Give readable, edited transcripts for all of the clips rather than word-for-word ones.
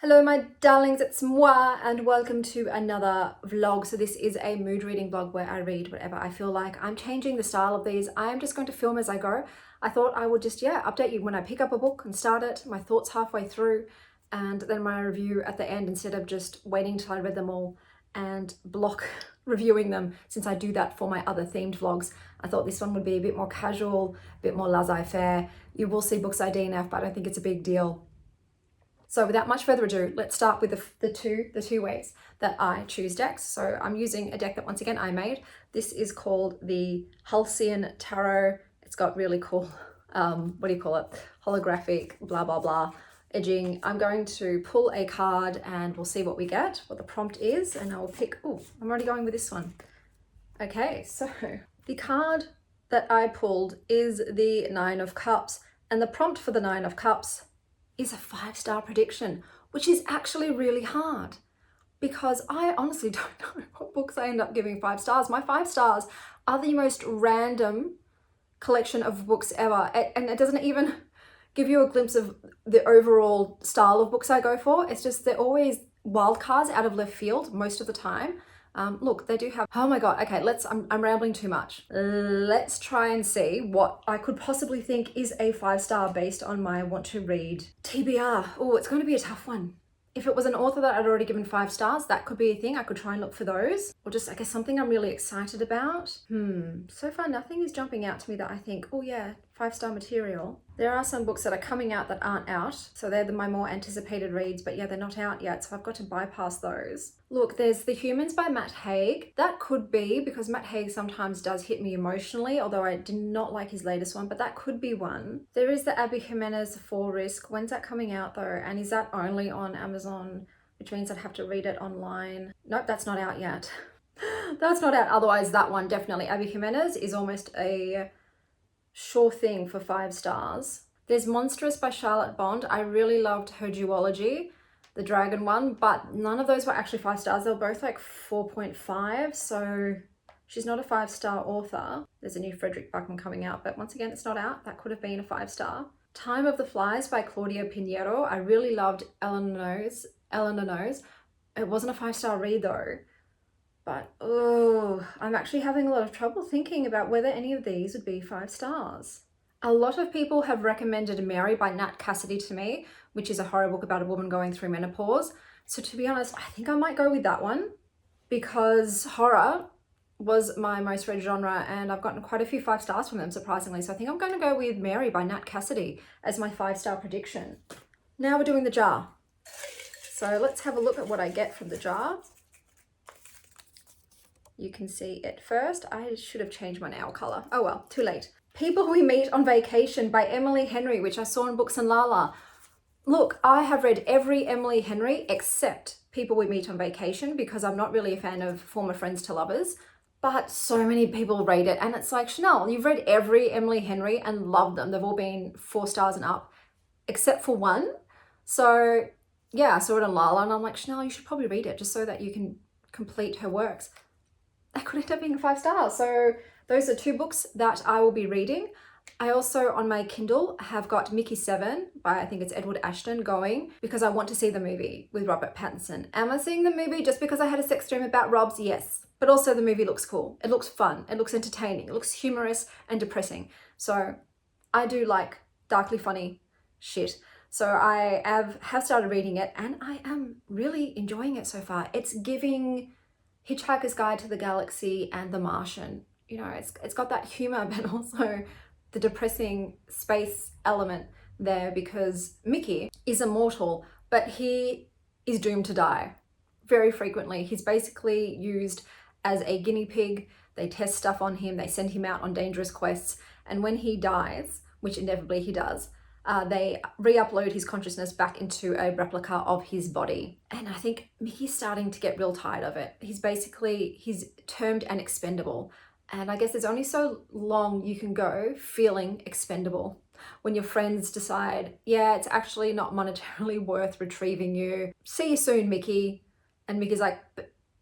Hello my darlings, it's moi and welcome to another vlog. So this is a mood reading vlog where I read whatever I feel like. I'm changing the style of these. I'm just going to film as I go. I thought I would just, update you when I pick up a book and start it, my thoughts halfway through, and then my review at the end instead of just waiting till I read them all and block reviewing them since I do that for my other themed vlogs. I thought this one would be a bit more casual, a bit more laissez-faire. You will see books I DNF, but I don't think it's a big deal. So without much further ado, let's start with the two ways that I choose decks. So I'm using a deck that once again I made. This is called the Halcyon Tarot. It's got really cool, holographic, blah, blah, blah, edging. I'm going to pull a card and we'll see what we get, what the prompt is, and I'll pick, I'm already going with this one. Okay, so the card that I pulled is the Nine of Cups, and the prompt for the Nine of Cups is a 5-star prediction, which is actually really hard because I honestly don't know what books I end up giving 5 stars. My 5 stars are the most random collection of books ever, and it doesn't even give you a glimpse of the overall style of books I go for. It's just they're always wild cards out of left field most of the time. Look, they do have, oh my God, okay, I'm rambling too much. Let's try and see what I could possibly think is a 5-star based on my want to read TBR. Oh, it's going to be a tough one. If it was an author that I'd already given 5 stars, that could be a thing. I could try and look for those. Or just, I guess, something I'm really excited about. So far nothing is jumping out to me that I think, oh yeah, 5-star material. There are some books that are coming out that aren't out. So they're my more anticipated reads, but yeah, they're not out yet. So I've got to bypass those. Look, there's The Humans by Matt Haig. That could be, because Matt Haig sometimes does hit me emotionally, although I did not like his latest one, but that could be one. There is the Abby Jimenez For Risk. When's that coming out though? And is that only on Amazon, which means I'd have to read it online? Nope, that's not out yet. That's not out. Otherwise, that one definitely. Abby Jimenez is almost a sure thing for 5 stars. There's Monstrous by Charlotte Bond. I really loved her duology, the dragon one, but none of those were actually 5 stars. They were both like 4.5, so she's not a 5-star author. There's a new Frederick Buckman coming out, but once again, it's not out. That could have been a 5-star. Time of the Flies by Claudia Pinheiro. I really loved Eleanor Knows. It wasn't a 5-star read though. But, I'm actually having a lot of trouble thinking about whether any of these would be 5 stars. A lot of people have recommended Mary by Nat Cassidy to me, which is a horror book about a woman going through menopause. So to be honest, I think I might go with that one because horror was my most read genre and I've gotten quite a few 5 stars from them, surprisingly. So I think I'm going to go with Mary by Nat Cassidy as my 5-star prediction. Now we're doing the jar. So let's have a look at what I get from the jar. You can see it first. I should have changed my nail color. Oh well, too late. People We Meet on Vacation by Emily Henry, which I saw in Books and Lala. Look, I have read every Emily Henry except People We Meet on Vacation because I'm not really a fan of Former Friends to Lovers, but so many people rate it. And it's like, Chanel, you've read every Emily Henry and loved them. They've all been 4 stars and up, except for one. So yeah, I saw it on Lala and I'm like, Chanel, you should probably read it just so that you can complete her works. That could end up being 5 stars. So those are 2 books that I will be reading. I also, on my Kindle, have got Mickey 7 by, I think it's Edward Ashton, going because I want to see the movie with Robert Pattinson. Am I seeing the movie just because I had a sex dream about Robs? Yes. But also the movie looks cool. It looks fun. It looks entertaining. It looks humorous and depressing. So I do like darkly funny shit. So I have started reading it and I am really enjoying it so far. It's giving Hitchhiker's Guide to the Galaxy and The Martian. You know, it's got that humor, but also the depressing space element there because Mickey is immortal, but he is doomed to die very frequently. He's basically used as a guinea pig. They test stuff on him. They send him out on dangerous quests. And when he dies, which inevitably he does, they re-upload his consciousness back into a replica of his body. And I think Mickey's starting to get real tired of it. He's termed an expendable. And I guess there's only so long you can go feeling expendable when your friends decide, yeah, it's actually not monetarily worth retrieving you. See you soon, Mickey. And Mickey's like,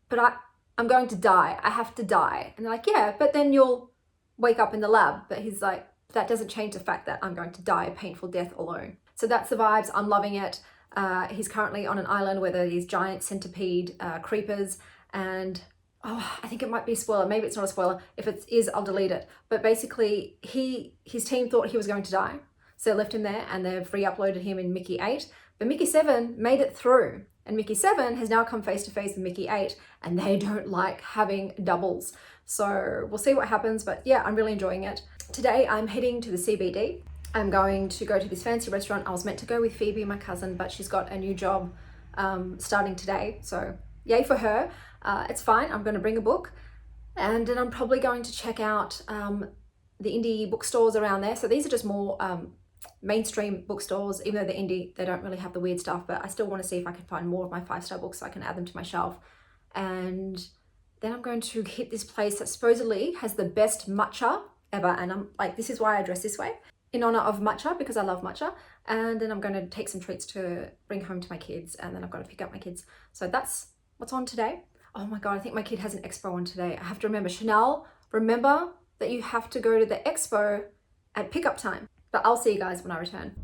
but I'm going to die. I have to die. And they're like, yeah, but then you'll wake up in the lab. But he's like, that doesn't change the fact that I'm going to die a painful death alone. So that's the vibes. I'm loving it. He's currently on an island where there are these giant centipede creepers, and oh, I think it might be a spoiler. Maybe it's not a spoiler. If it is, I'll delete it. But basically, his team thought he was going to die, so they left him there, and they've re-uploaded him in Mickey 8. But Mickey 7 made it through, and Mickey 7 has now come face to face with Mickey 8, and they don't like having doubles. So we'll see what happens, but yeah, I'm really enjoying it. Today, I'm heading to the CBD. I'm going to go to this fancy restaurant. I was meant to go with Phoebe, my cousin, but she's got a new job starting today, so yay for her. It's fine. I'm going to bring a book, and then I'm probably going to check out the indie bookstores around there. So these are just more mainstream bookstores. Even though they're indie, they don't really have the weird stuff, but I still want to see if I can find more of my 5-star books so I can add them to my shelf. And then I'm going to hit this place that supposedly has the best matcha ever, and I'm like, this is why I dress this way, in honor of matcha, because I love matcha. And then I'm going to take some treats to bring home to my kids, and then I've got to pick up my kids. So that's what's on today. Oh my God, I think my kid has an expo on today. I have to remember, Chanel, remember that you have to go to the expo at pickup time. But I'll see you guys when I return.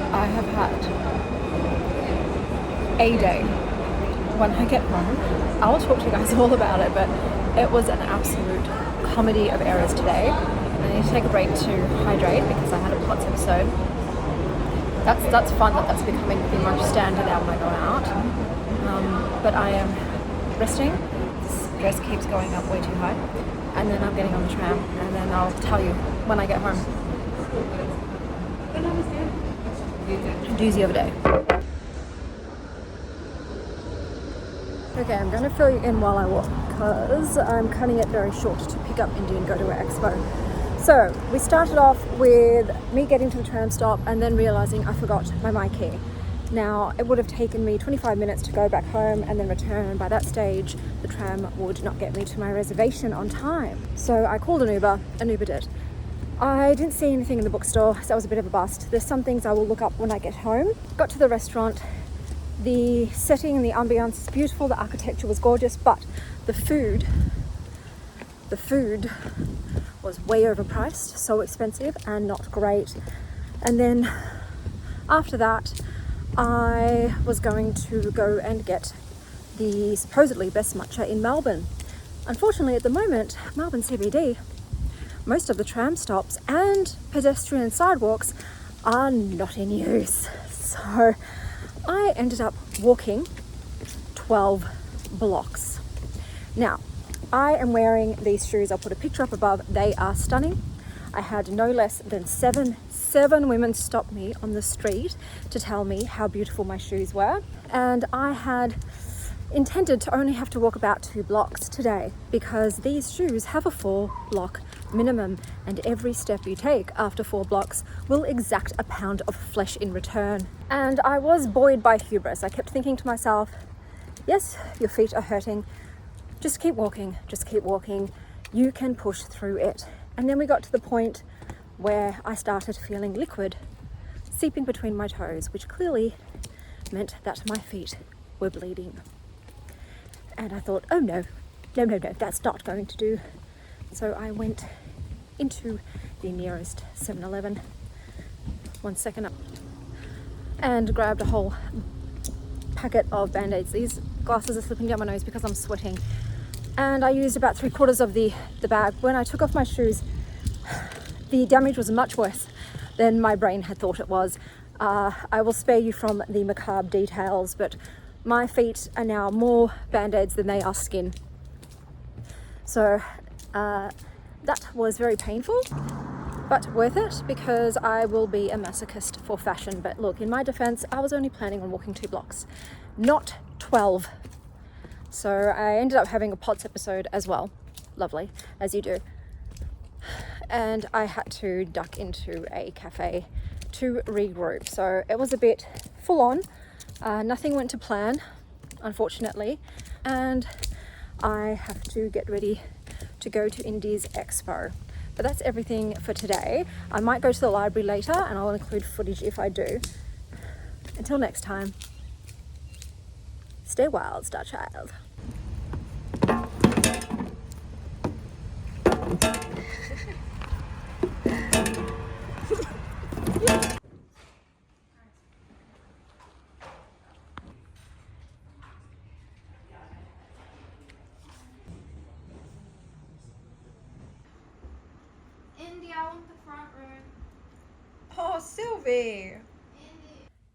I have had a day. When I get home, I'll talk to you guys all about it, but it was an absolute comedy of errors today. I need to take a break to hydrate because I had a POTS episode. That's fun that's becoming pretty much standard now when I go out. But I am resting. This dress keeps going up way too high. And then I'm getting on the tram, and then I'll tell you when I get home. Doozy of a day. Okay, I'm going to fill you in while I walk because I'm cutting it very short to pick up Indy and go to our expo. So we started off with me getting to the tram stop and then realizing I forgot my key. Now, it would have taken me 25 minutes to go back home and then return. By that stage, the tram would not get me to my reservation on time. So I called an Uber did. I didn't see anything in the bookstore, so that was a bit of a bust. There's some things I will look up when I get home. Got to the restaurant. The setting and the ambiance is beautiful, the architecture was gorgeous, but the food was way overpriced, so expensive and not great. And then after that, I was going to go and get the supposedly best matcha in Melbourne. Unfortunately, at the moment, Melbourne CBD, most of the tram stops and pedestrian sidewalks are not in use. So I ended up walking 12 blocks. Now, I am wearing these shoes. I'll put a picture up above. They are stunning. I had no less than seven women stop me on the street to tell me how beautiful my shoes were. And I had intended to only have to walk about 2 blocks today because these shoes have a 4-block minimum, and every step you take after 4 blocks will exact a pound of flesh in return. And I was buoyed by hubris. I kept thinking to myself, yes, your feet are hurting. Just keep walking, you can push through it. And then we got to the point where I started feeling liquid seeping between my toes, which clearly meant that my feet were bleeding. And I thought, oh no, no, that's not going to do. So I went into the nearest 7-Eleven, 1 second up, and grabbed a whole packet of Band-Aids. These glasses are slipping down my nose because I'm sweating. And I used about 3/4 of the bag. When I took off my shoes, the damage was much worse than my brain had thought it was. I will spare you from the macabre details, but my feet are now more Band-Aids than they are skin. So that was very painful, but worth it because I will be a masochist for fashion. But look, in my defense, I was only planning on walking 2 blocks, not 12. So I ended up having a POTS episode as well. Lovely, as you do. And I had to duck into a cafe to regroup. So it was a bit full on. Nothing went to plan, unfortunately. And I have to get ready to go to Indies Expo. But that's everything for today. I might go to the library later and I'll include footage if I do. Until next time, stay wild, Star Child. Indy, I want the front room. Oh, Sylvie.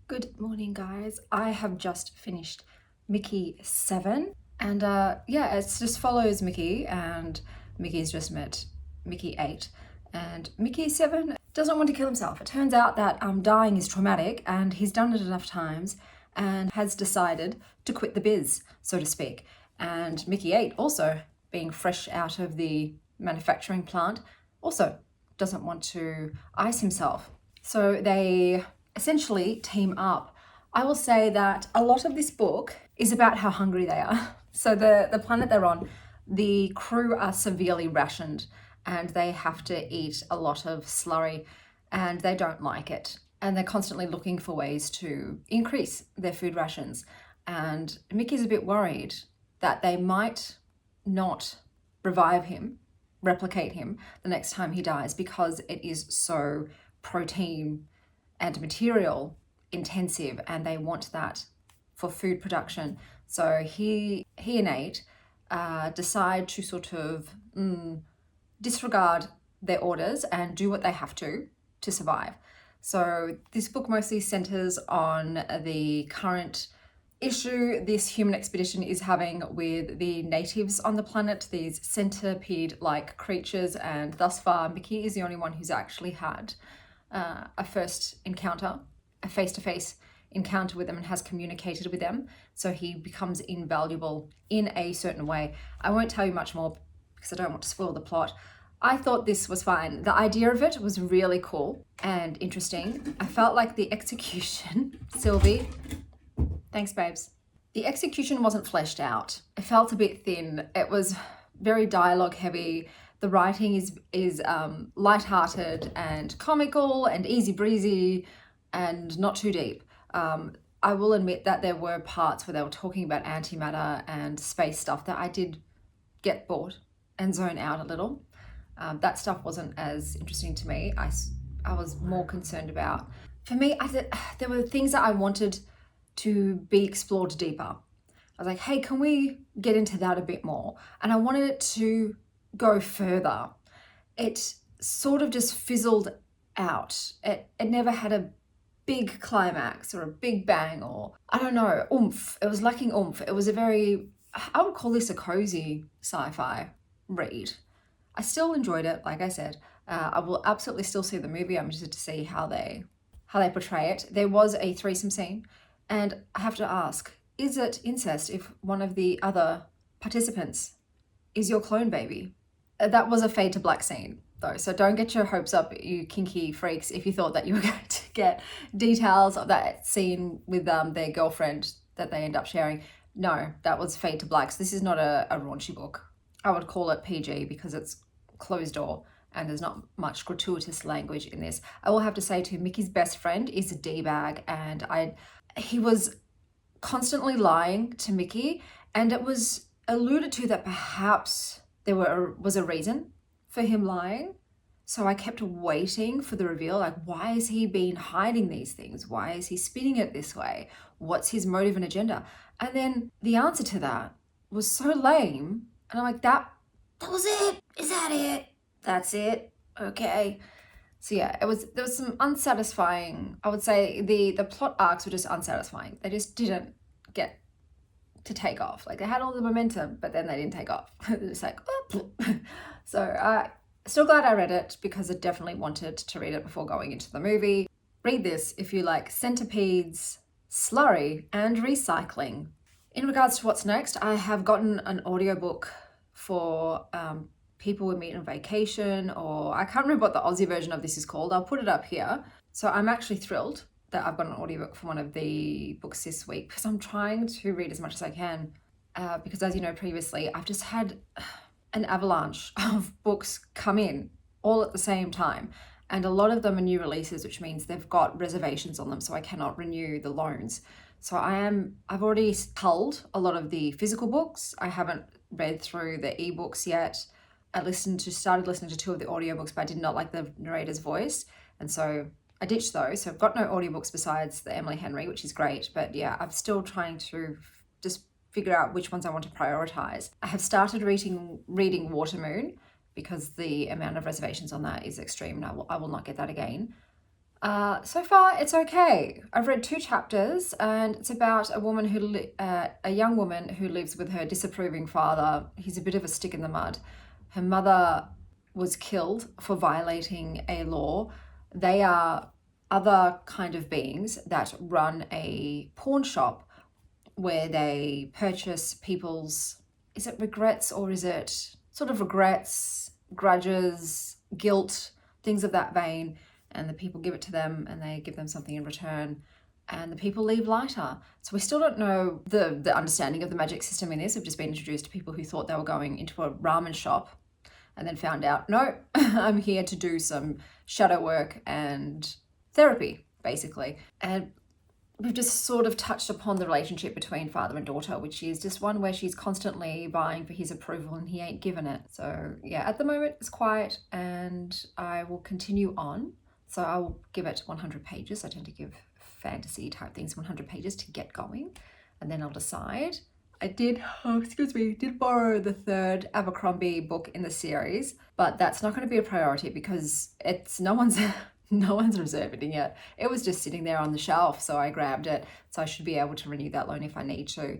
Good morning, guys. I have just finished Mickey 7. And yeah, it just follows Mickey, and Mickey's just met Mickey 8. And Mickey 7 doesn't want to kill himself. It turns out that dying is traumatic, and he's done it enough times and has decided to quit the biz, so to speak. And Mickey 8, also being fresh out of the manufacturing plant, also doesn't want to ice himself. So they essentially team up. I will say that a lot of this book is about how hungry they are. So the planet they're on, the crew are severely rationed and they have to eat a lot of slurry and they don't like it. And they're constantly looking for ways to increase their food rations. And Mickey's a bit worried that they might not revive him, replicate him the next time he dies, because it is so protein and material intensive and they want that for food production. So he and Nate decide to sort of disregard their orders and do what they have to survive. So this book mostly centers on the current issue this human expedition is having with the natives on the planet, these centipede-like creatures, and thus far Mickey is the only one who's actually had a first encounter, a face-to-face encounter with them and has communicated with them. So he becomes invaluable in a certain way. I won't tell you much more because I don't want to spoil the plot. I thought this was fine. The idea of it was really cool and interesting. I felt like the execution, Sylvie, thanks babes. The execution wasn't fleshed out. It felt a bit thin. It was very dialogue heavy. The writing is lighthearted and comical and easy breezy and not too deep. I will admit that there were parts where they were talking about antimatter and space stuff that I did get bored and zone out a little. That stuff wasn't as interesting to me. I was more concerned about, for me, there were things that I wanted to be explored deeper. I was like, hey, can we get into that a bit more? And I wanted it to go further. It sort of just fizzled out. It never had a big climax or a big bang or, I don't know, oomph. It was lacking oomph. It was I would call this a cozy sci-fi read. I still enjoyed it, like I said. I will absolutely still see the movie. I'm interested to see how they portray it. There was a threesome scene, and I have to ask, is it incest if one of the other participants is your clone baby? That was a fade to black scene though, so don't get your hopes up, you kinky freaks, if you thought that you were going to get details of that scene with their girlfriend that they end up sharing. No, that was fade to black. So this is not a raunchy book. I would call it PG because it's closed door and there's not much gratuitous language in this. I will have to say too, Mickey's best friend is a D-bag, and he was constantly lying to Mickey, and it was alluded to that perhaps there was a reason for him lying. So I kept waiting for the reveal, like, why has he been hiding these things? Why is he spinning it this way? What's his motive and agenda? And then the answer to that was so lame. And I'm like, that was it? Is that it? That's it? Okay. So yeah, there was some unsatisfying, I would say the plot arcs were just unsatisfying. They just didn't get to take off. Like, they had all the momentum, but then they didn't take off. They're just like, oh. So still glad I read it, because I definitely wanted to read it before going into the movie. Read this if you like centipedes, slurry, and recycling. In regards to what's next, I have gotten an audiobook for people with me on vacation, or I can't remember what the Aussie version of this is called. I'll put it up here. So I'm actually thrilled that I've got an audiobook for one of the books this week, because I'm trying to read as much as I can. Because as you know previously, I've just had an avalanche of books come in all at the same time. And a lot of them are new releases, which means they've got reservations on them, so I cannot renew the loans. So I've already culled a lot of the physical books. I haven't read through the ebooks yet. I started listening to 2 of the audiobooks, but I did not like the narrator's voice. And so I ditched those. So I've got no audiobooks besides the Emily Henry, which is great. But yeah, I'm still trying to just figure out which ones I want to prioritize. I have started reading Watermoon, because the amount of reservations on that is extreme, and I will not get that again. So far, it's okay. I've read 2 chapters, and it's about a young woman who lives with her disapproving father. He's a bit of a stick in the mud. Her mother was killed for violating a law. They are other kind of beings that run a pawn shop where they purchase people's, is it regrets, or is it sort of regrets, grudges, guilt, things of that vein, and the people give it to them and they give them something in return, and the people leave lighter. So we still don't know the understanding of the magic system in this. We've just been introduced to people who thought they were going into a ramen shop and then found out, no, I'm here to do some shadow work and therapy, basically. And we've just sort of touched upon the relationship between father and daughter, which is just one where she's constantly vying for his approval and he ain't given it. So yeah, at the moment it's quiet, and I will continue on. So I will give it 100 pages. I tend to give fantasy type things 100 pages to get going, and then I'll decide. I did borrow the 3rd Abercrombie book in the series, but that's not going to be a priority because it's no one's reserved it yet. It was just sitting there on the shelf, so I grabbed it. So I should be able to renew that loan if I need to.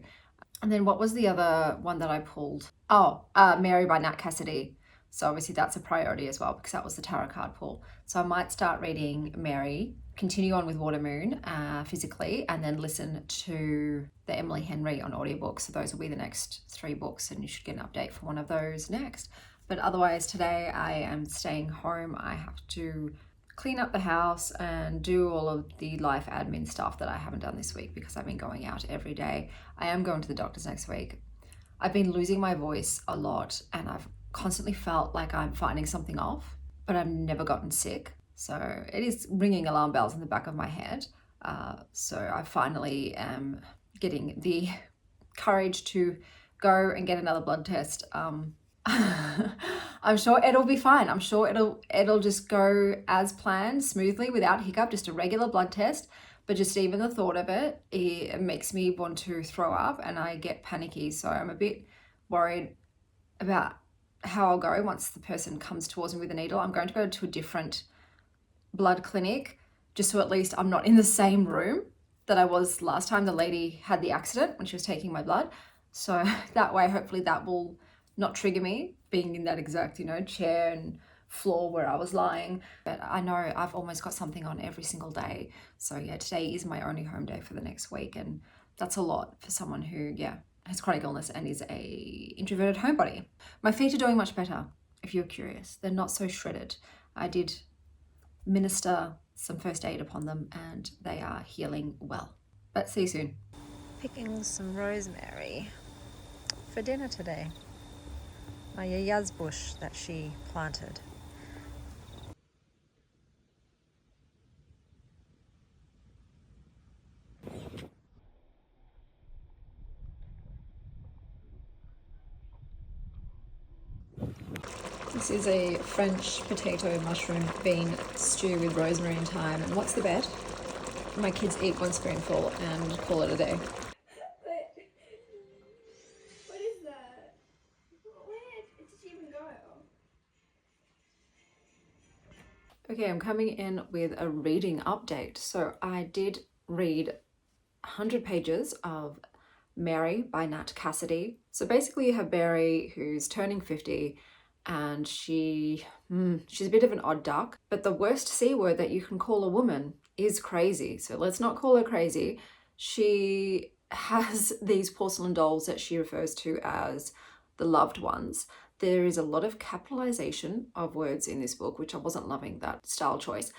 And then what was the other one that I pulled? Oh, Mary by Nat Cassidy. So obviously that's a priority as well, because that was the tarot card pull. So I might start reading Mary, continue on with Watermoon physically, and then listen to the Emily Henry on audiobook. So those will be the next 3 books, and you should get an update for one of those next. But otherwise today I am staying home. I have to clean up the house and do all of the life admin stuff that I haven't done this week because I've been going out every day. I am going to the doctor's next week. I've been losing my voice a lot, and I've constantly felt like I'm fighting something off, but I've never gotten sick. So it is ringing alarm bells in the back of my head. So I finally am getting the courage to go and get another blood test. I'm sure it'll be fine. I'm sure it'll just go as planned, smoothly, without hiccup, just a regular blood test. But just even the thought of it makes me want to throw up, and I get panicky. So I'm a bit worried about how I'll go once the person comes towards me with a needle. I'm going to go to a different blood clinic, just so at least I'm not in the same room that I was last time the lady had the accident when she was taking my blood. So that way, hopefully that will not trigger me being in that exact, chair and floor where I was lying. But I know I've almost got something on every single day. So yeah, today is my only home day for the next week. And that's a lot for someone who, has chronic illness and is a introverted homebody. My feet are doing much better, if you're curious. They're not so shredded. I did minister some first aid upon them and they are healing well. But see you soon. Picking some rosemary for dinner today. My yayaz bush that she planted. This is a French potato mushroom bean stew with rosemary and thyme. And what's the bet? My kids eat one spoonful and call it a day. What is that? Where did it even go? Okay, I'm coming in with a reading update. So I did read 100 pages of Mary by Nat Cassidy. So basically you have Mary who's turning 50 and she's a bit of an odd duck, but the worst C word that you can call a woman is crazy. So let's not call her crazy. She has these porcelain dolls that she refers to as the loved ones. There is a lot of capitalization of words in this book, which I wasn't loving that style choice.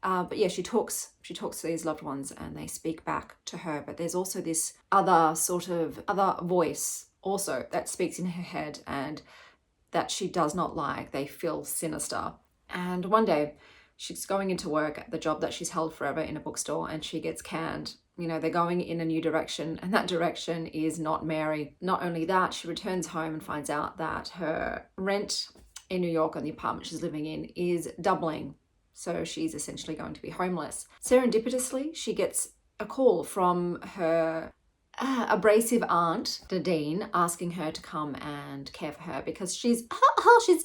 But yeah, she talks to these loved ones and they speak back to her. But there's also this other voice also that speaks in her head and that she does not like. They feel sinister. And one day she's going into work at the job that she's held forever in a bookstore and she gets canned. You know, they're going in a new direction and that direction is not Mary. Not only that, she returns home and finds out that her rent in New York on the apartment she's living in is doubling. So she's essentially going to be homeless. Serendipitously, she gets a call from her abrasive aunt, Nadine, asking her to come and care for her because she's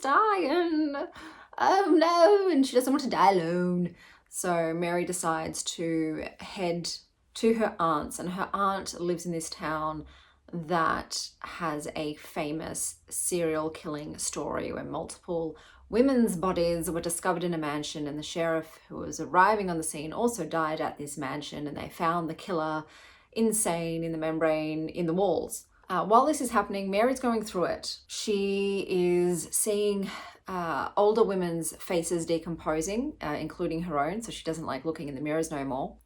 dying. Oh no, and she doesn't want to die alone. So Mary decides to head to her aunt's, and her aunt lives in this town that has a famous serial killing story where multiple women's bodies were discovered in a mansion, and the sheriff who was arriving on the scene also died at this mansion, and they found the killer insane in the membrane in the walls. While this is happening, Mary's going through it. She is seeing older women's faces decomposing, including her own, so she doesn't like looking in the mirrors no more.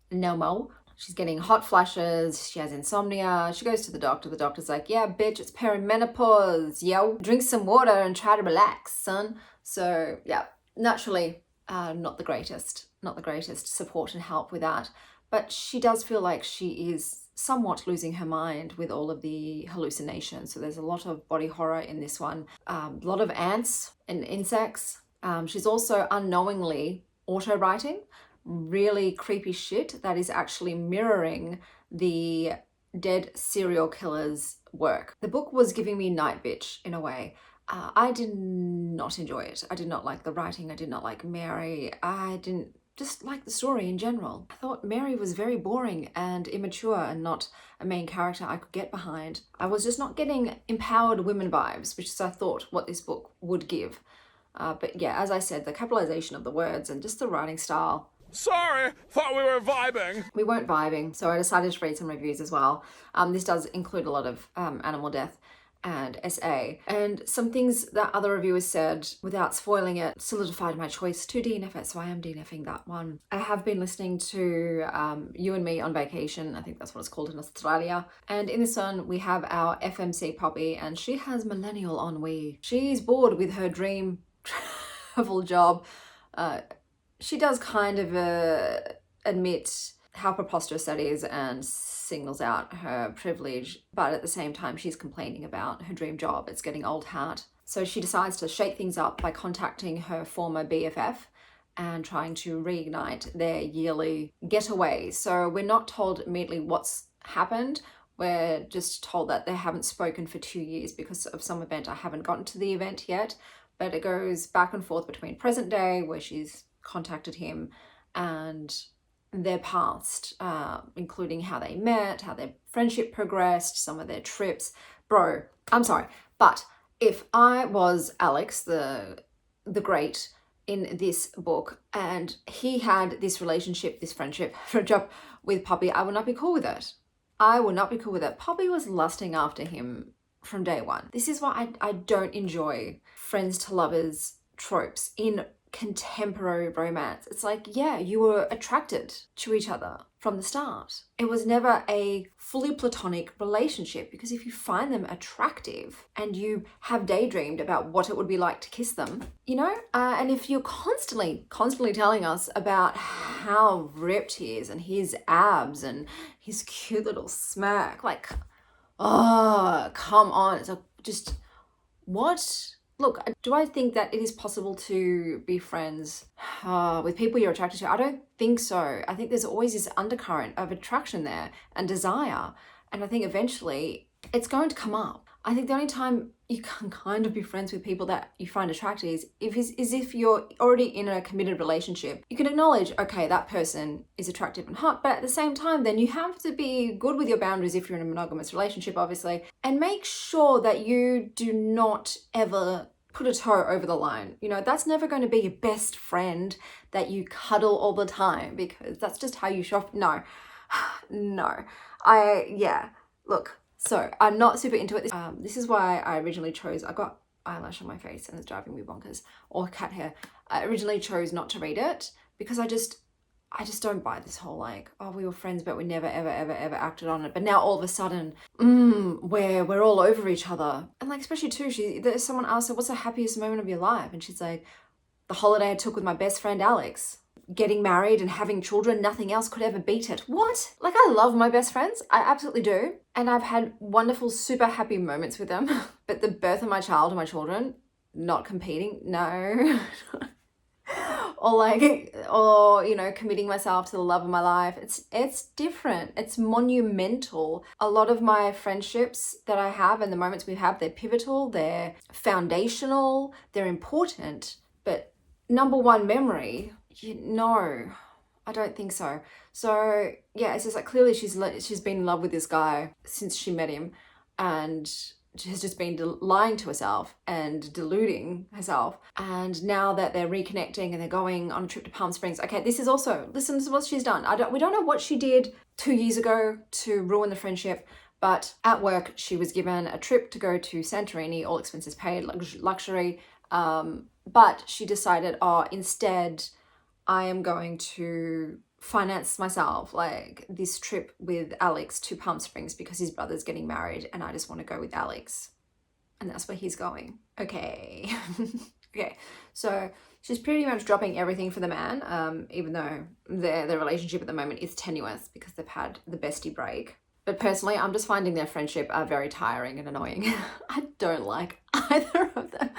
She's getting hot flashes, she has insomnia, she goes to the doctor. The doctor's like, yeah, bitch, it's perimenopause, yo. Drink some water and try to relax, son. So yeah, naturally, not the greatest support and help with that. But she does feel like she is somewhat losing her mind with all of the hallucinations. So there's a lot of body horror in this one, a lot of ants and insects. She's also unknowingly auto-writing really creepy shit that is actually mirroring the dead serial killer's work. The book was giving me Night Bitch in a way. I did not enjoy it. I did not like the writing. I did not like Mary. I didn't just like the story in general. I thought Mary was very boring and immature and not a main character I could get behind. I was just not getting empowered women vibes, which is I thought what this book would give. But yeah, as I said, the capitalization of the words and just the writing style. Sorry, thought we were vibing. We weren't vibing, so I decided to read some reviews as well. This does include a lot of animal death and SA, and some things that other reviewers said without spoiling it solidified my choice to DNF it, so I am DNFing that one. I have been listening to You and Me on Vacation, I think that's what it's called in Australia, and in this one we have our FMC Poppy, and she has millennial ennui. She's bored with her dream travel job. She does kind of admit how preposterous that is and signals out her privilege, but at the same time she's complaining about her dream job. It's getting old hat. So she decides to shake things up by contacting her former BFF and trying to reignite their yearly getaway. So we're not told immediately what's happened. We're just told that they haven't spoken for 2 years because of some event. I haven't gotten to the event yet, but it goes back and forth between present day, where she's contacted him, and their past, including how they met, how their friendship progressed, some of their trips. Bro, I'm sorry, but if I was Alex, the great in this book, and he had this relationship, this friendship with Poppy, I would not be cool with it. I would not be cool with it. Poppy was lusting after him from day one. This is why I don't enjoy friends to lovers tropes in contemporary romance. It's like, yeah, you were attracted to each other from the start. It was never a fully platonic relationship, because if you find them attractive and you have daydreamed about what it would be like to kiss them, you know, and if you're constantly telling us about how ripped he is and his abs and his cute little smirk, like, oh, come on. It's like, just what look, do I think that it is possible to be friends with people you're attracted to? I don't think so. I think there's always this undercurrent of attraction there and desire. And I think eventually it's going to come up. I think the only time you can kind of be friends with people that you find attractive is if you're already in a committed relationship. You can acknowledge, okay, that person is attractive and hot, but at the same time, then you have to be good with your boundaries if you're in a monogamous relationship, obviously, and make sure that you do not ever put a toe over the line. You know, that's never going to be your best friend that you cuddle all the time, because that's just how you shop. No, look. So I'm not super into it. This is why I originally chose, I got eyelash on my face and it's driving me bonkers, or cat hair. I originally chose not to read it because I just don't buy this whole like, oh, we were friends but we never ever acted on it. But now all of a sudden, we're all over each other. And like, especially too, someone asked her, what's the happiest moment of your life? And she's like, the holiday I took with my best friend Alex. Getting married and having children, nothing else could ever beat it. What? Like, I love my best friends. I absolutely do. And I've had wonderful, super happy moments with them. But the birth of my child and my children, not competing, no. or, you know, committing myself to the love of my life. It's different. It's monumental. A lot of my friendships that I have and the moments we have, they're pivotal, they're foundational, they're important. But number one memory, no, I don't think so. So yeah, it's just like, clearly she's been in love with this guy since she met him, and she has just been lying to herself and deluding herself. And now that they're reconnecting and they're going on a trip to Palm Springs, okay, this is also, listen to what she's done. We don't know what she did 2 years ago to ruin the friendship, but at work she was given a trip to go to Santorini, all expenses paid, luxury. But she decided, instead I am going to finance myself like this trip with Alex to Palm Springs because his brother's getting married and I just want to go with Alex. And that's where he's going. Okay. Okay. So she's pretty much dropping everything for the man, even though their relationship at the moment is tenuous because they've had the bestie break. But personally, I'm just finding their friendship very tiring and annoying. I don't like either of them.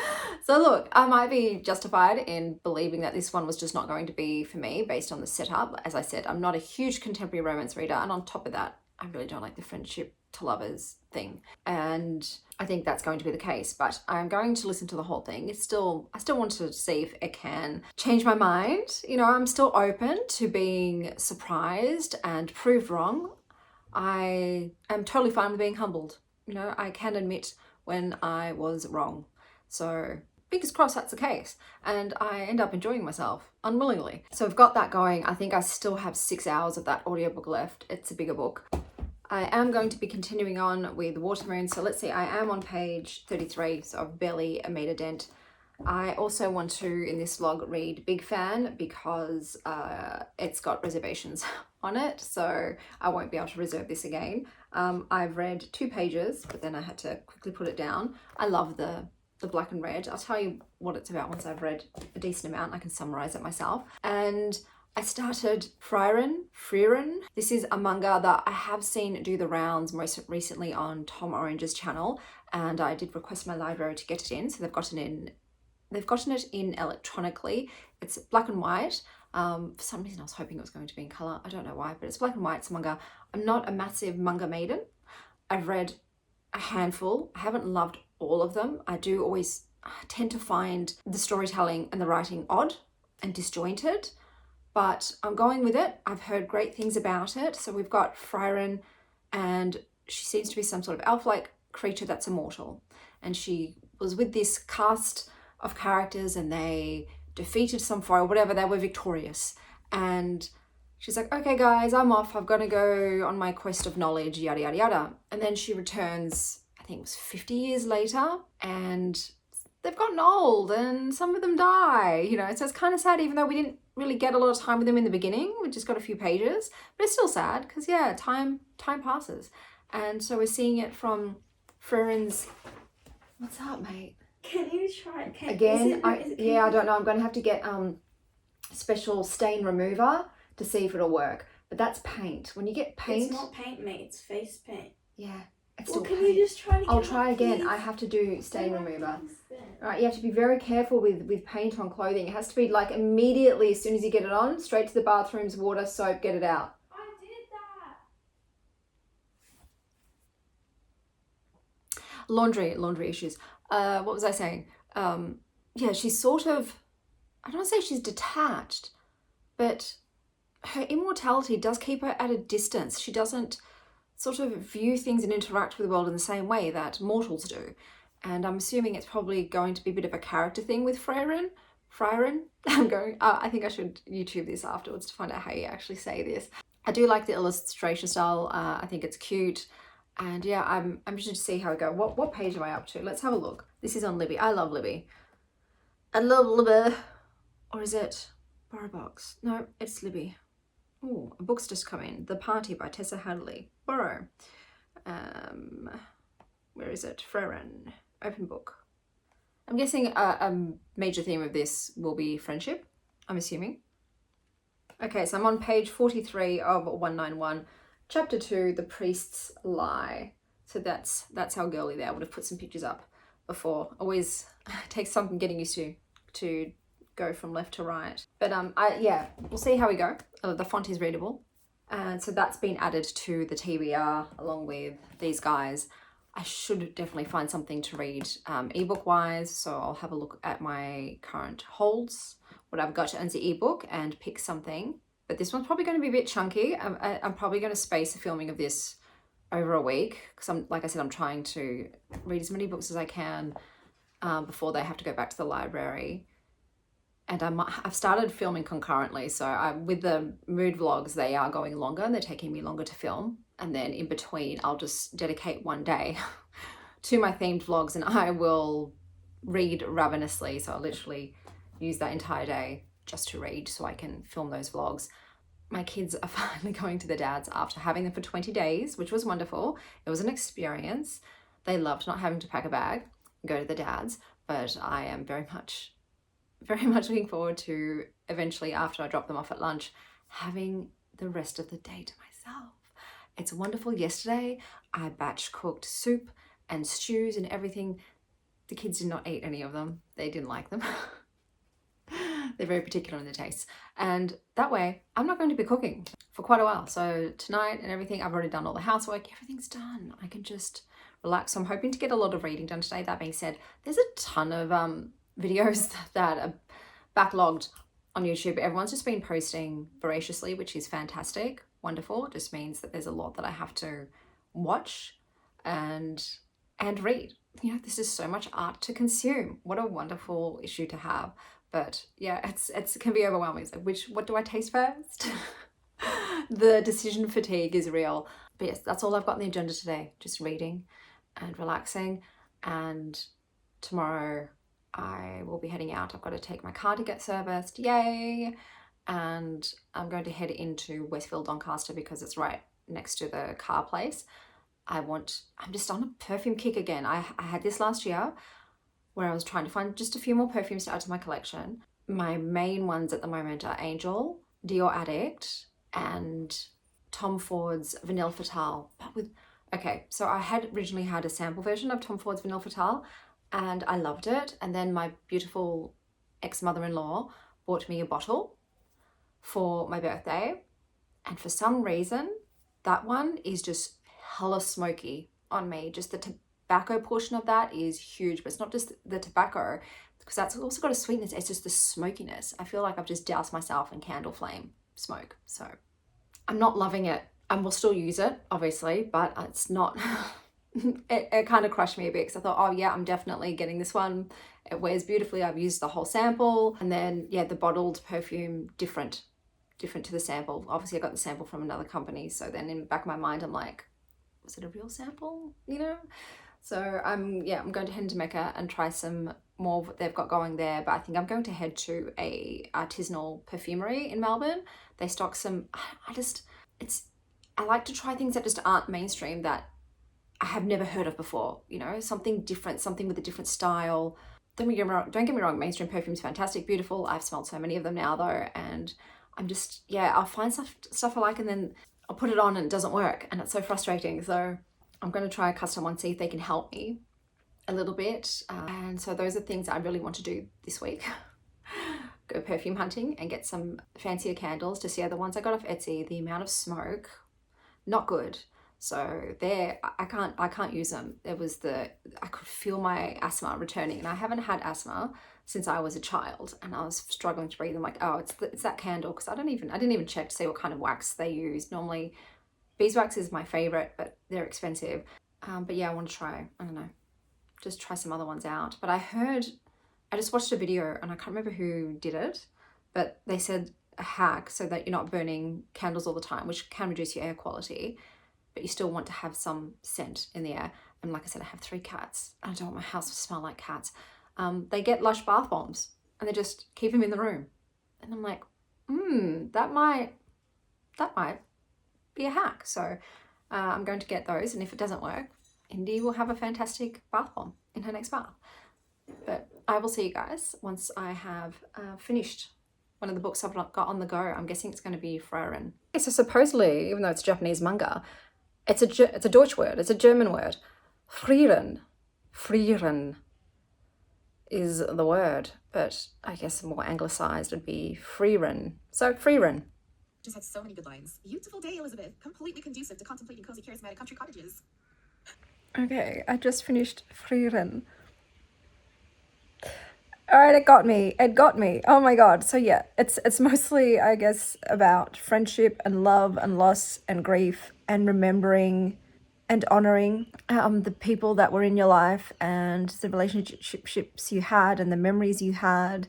So look, I might be justified in believing that this one was just not going to be for me based on the setup. As I said, I'm not a huge contemporary romance reader. And on top of that, I really don't like the friendship to lovers thing. And I think that's going to be the case. But I'm going to listen to the whole thing. I still want to see if it can change my mind. You know, I'm still open to being surprised and proved wrong. I am totally fine with being humbled. You know, I can admit when I was wrong. So fingers crossed that's the case. And I end up enjoying myself unwillingly. So I've got that going. I think I still have 6 hours of that audiobook left. It's a bigger book. I am going to be continuing on with Watermoon. So let's see, I am on page 33. So I've barely made a dent. I also want to, in this vlog, read Big Fan because it's got reservations on it, so I won't be able to reserve this again. I've read 2 pages, but then I had to quickly put it down. I love the black and red. I'll tell you what it's about once I've read a decent amount. I can summarize it myself. And I started Frieren. This is a manga that I have seen do the rounds most recently on Tom Orange's channel, and I did request my library to get it in, so they've gotten it in electronically. It's black and white. For some reason I was hoping it was going to be in color. I don't know why, but it's black and white. It's manga. I'm not a massive manga maiden. I've read a handful. I haven't loved all of them. I do always tend to find the storytelling and the writing odd and disjointed, but I'm going with it. I've heard great things about it. So we've got Frieren, and she seems to be some sort of elf-like creature that's immortal. And she was with this cast of characters and they defeated some foe, whatever, they were victorious. And she's like, okay guys, I'm off. I've got to go on my quest of knowledge, yada, yada, yada. And then she returns, I think it was 50 years later, and they've gotten old and some of them die, you know, so it's kind of sad, even though we didn't really get a lot of time with them in the beginning. We just got a few pages, but it's still sad because yeah, time passes. And so we're seeing it from Frieren's, what's up, mate? Can you try? Again, I don't know. I'm going to have to get special stain remover to see if it'll work. But that's paint. When you get paint... It's not paint, mate. It's face paint. Yeah. It's Well, still can you just try to get I'll it try off, again. please? I have to do stain Don't remover. have to spin. All right, you have to be very careful with paint on clothing. It has to be like immediately as soon as you get it on, straight to the bathrooms, water, soap, get it out. I did that. Laundry issues. What was I saying? Yeah, she's sort of, I don't want to say she's detached, but her immortality does keep her at a distance. She doesn't sort of view things and interact with the world in the same way that mortals do. And I'm assuming it's probably going to be a bit of a character thing with Frieren. I think I should YouTube this afterwards to find out how you actually say this. I do like the illustration style. I think it's cute. And yeah, I'm interested to see how it goes. What page am I up to? Let's have a look. This is on Libby. I love Libby. I love Libby. Or is it Borrowbox? No, it's Libby. Oh, a book's just come in. The Party by Tessa Hadley. Borrow. Where is it? Frieren. Open book. I'm guessing a major theme of this will be friendship. I'm assuming. Okay, so I'm on page 43 of 191. Chapter 2, The Priest's Lie. So that's how girly they are. I would have put some pictures up before. Always takes something getting used to go from left to right. But yeah, we'll see how we go. The font is readable. And so that's been added to the TBR along with these guys. I should definitely find something to read ebook wise. So I'll have a look at my current holds, what I've got as the ebook, and pick something. But this one's probably going to be a bit chunky. I'm probably going to space the filming of this over a week because like I said, I'm trying to read as many books as I can before they have to go back to the library. And I've started filming concurrently. So with the mood vlogs, they are going longer and they're taking me longer to film. And then in between, I'll just dedicate one day to my themed vlogs and I will read ravenously. So I'll literally use that entire day just to read so I can film those vlogs. My kids are finally going to the dads after having them for 20 days, which was wonderful. It was an experience. They loved not having to pack a bag and go to the dads, but I am very much looking forward to eventually, after I drop them off at lunch, having the rest of the day to myself. It's wonderful. Yesterday, I batch cooked soup and stews and everything. The kids did not eat any of them. They didn't like them. They're very particular in their tastes. And that way, I'm not going to be cooking for quite a while. So tonight and everything, I've already done all the housework. Everything's done. I can just relax. So I'm hoping to get a lot of reading done today. That being said, there's a ton of videos that are backlogged on YouTube. Everyone's just been posting voraciously, which is fantastic. Wonderful. It just means that there's a lot that I have to watch and read. You know, this is so much art to consume. What a wonderful issue to have. But yeah, it can be overwhelming. It's like, what do I taste first? The decision fatigue is real. But yes, that's all I've got on the agenda today. Just reading and relaxing. And tomorrow I will be heading out. I've got to take my car to get serviced. Yay! And I'm going to head into Westfield Doncaster because it's right next to the car place. I'm just on a perfume kick again. I had this last year where I was trying to find just a few more perfumes to add to my collection. My main ones at the moment are Angel, Dior Addict, and Tom Ford's Vanille Fatale. Okay, so I had originally had a sample version of Tom Ford's Vanille Fatale and I loved it. And then my beautiful ex-mother-in-law bought me a bottle for my birthday. And for some reason, that one is just hella smoky on me. Just the tobacco portion of that is huge, but it's not just the tobacco, because that's also got a sweetness. It's just the smokiness. I feel like I've just doused myself in candle flame smoke. So I'm not loving it. And will still use it, obviously, but it's not, it kind of crushed me a bit because I thought, oh yeah, I'm definitely getting this one. It wears beautifully. I've used the whole sample. And then, yeah, the bottled perfume, different to the sample. Obviously, I got the sample from another company. So then in the back of my mind, I'm like, was it a real sample? You know? So I'm going to head into Mecca and try some more of what they've got going there. But I think I'm going to head to a artisanal perfumery in Melbourne. They stock some, I like to try things that just aren't mainstream, that I have never heard of before, you know, something different, something with a different style. Don't get me wrong, mainstream perfume's fantastic, beautiful. I've smelled so many of them now though, and I'm just, I'll find stuff I like and then I'll put it on and it doesn't work and it's so frustrating. So I'm going to try a custom one, see if they can help me a little bit. And so those are things I really want to do this week. Go perfume hunting and get some fancier candles. To see the ones I got off Etsy, the amount of smoke, not good. So there, I can't use them. I could feel my asthma returning, and I haven't had asthma since I was a child, and I was struggling to breathe. I'm like, oh, it's that candle, because I didn't even check to see what kind of wax they use. Normally, beeswax is my favorite, but they're expensive. But yeah, I want to try, I don't know, just try some other ones out. But I just watched a video, and I can't remember who did it, but they said a hack so that you're not burning candles all the time, which can reduce your air quality, but you still want to have some scent in the air. And like I said, I have 3 cats. I don't want my house to smell like cats. They get Lush bath bombs, and they just keep them in the room. And I'm like, that might be a hack. So I'm going to get those, and if it doesn't work, Indy will have a fantastic bath bomb in her next bath. But I will see you guys once I have finished one of the books I've got on the go. I'm guessing it's going to be Frieren. Okay, so supposedly, even though it's Japanese manga, it's a Deutsch word, it's a German word. Frieren is the word, but I guess more anglicized would be Frieren. So Frieren. Just had so many good lines. Beautiful day, Elizabeth. Completely conducive to contemplating cozy, charismatic country cottages. Okay, I just finished Frieren. All right, it got me. Oh my God. So yeah, it's mostly, I guess, about friendship and love and loss and grief and remembering and honoring the people that were in your life and the relationships you had and the memories you had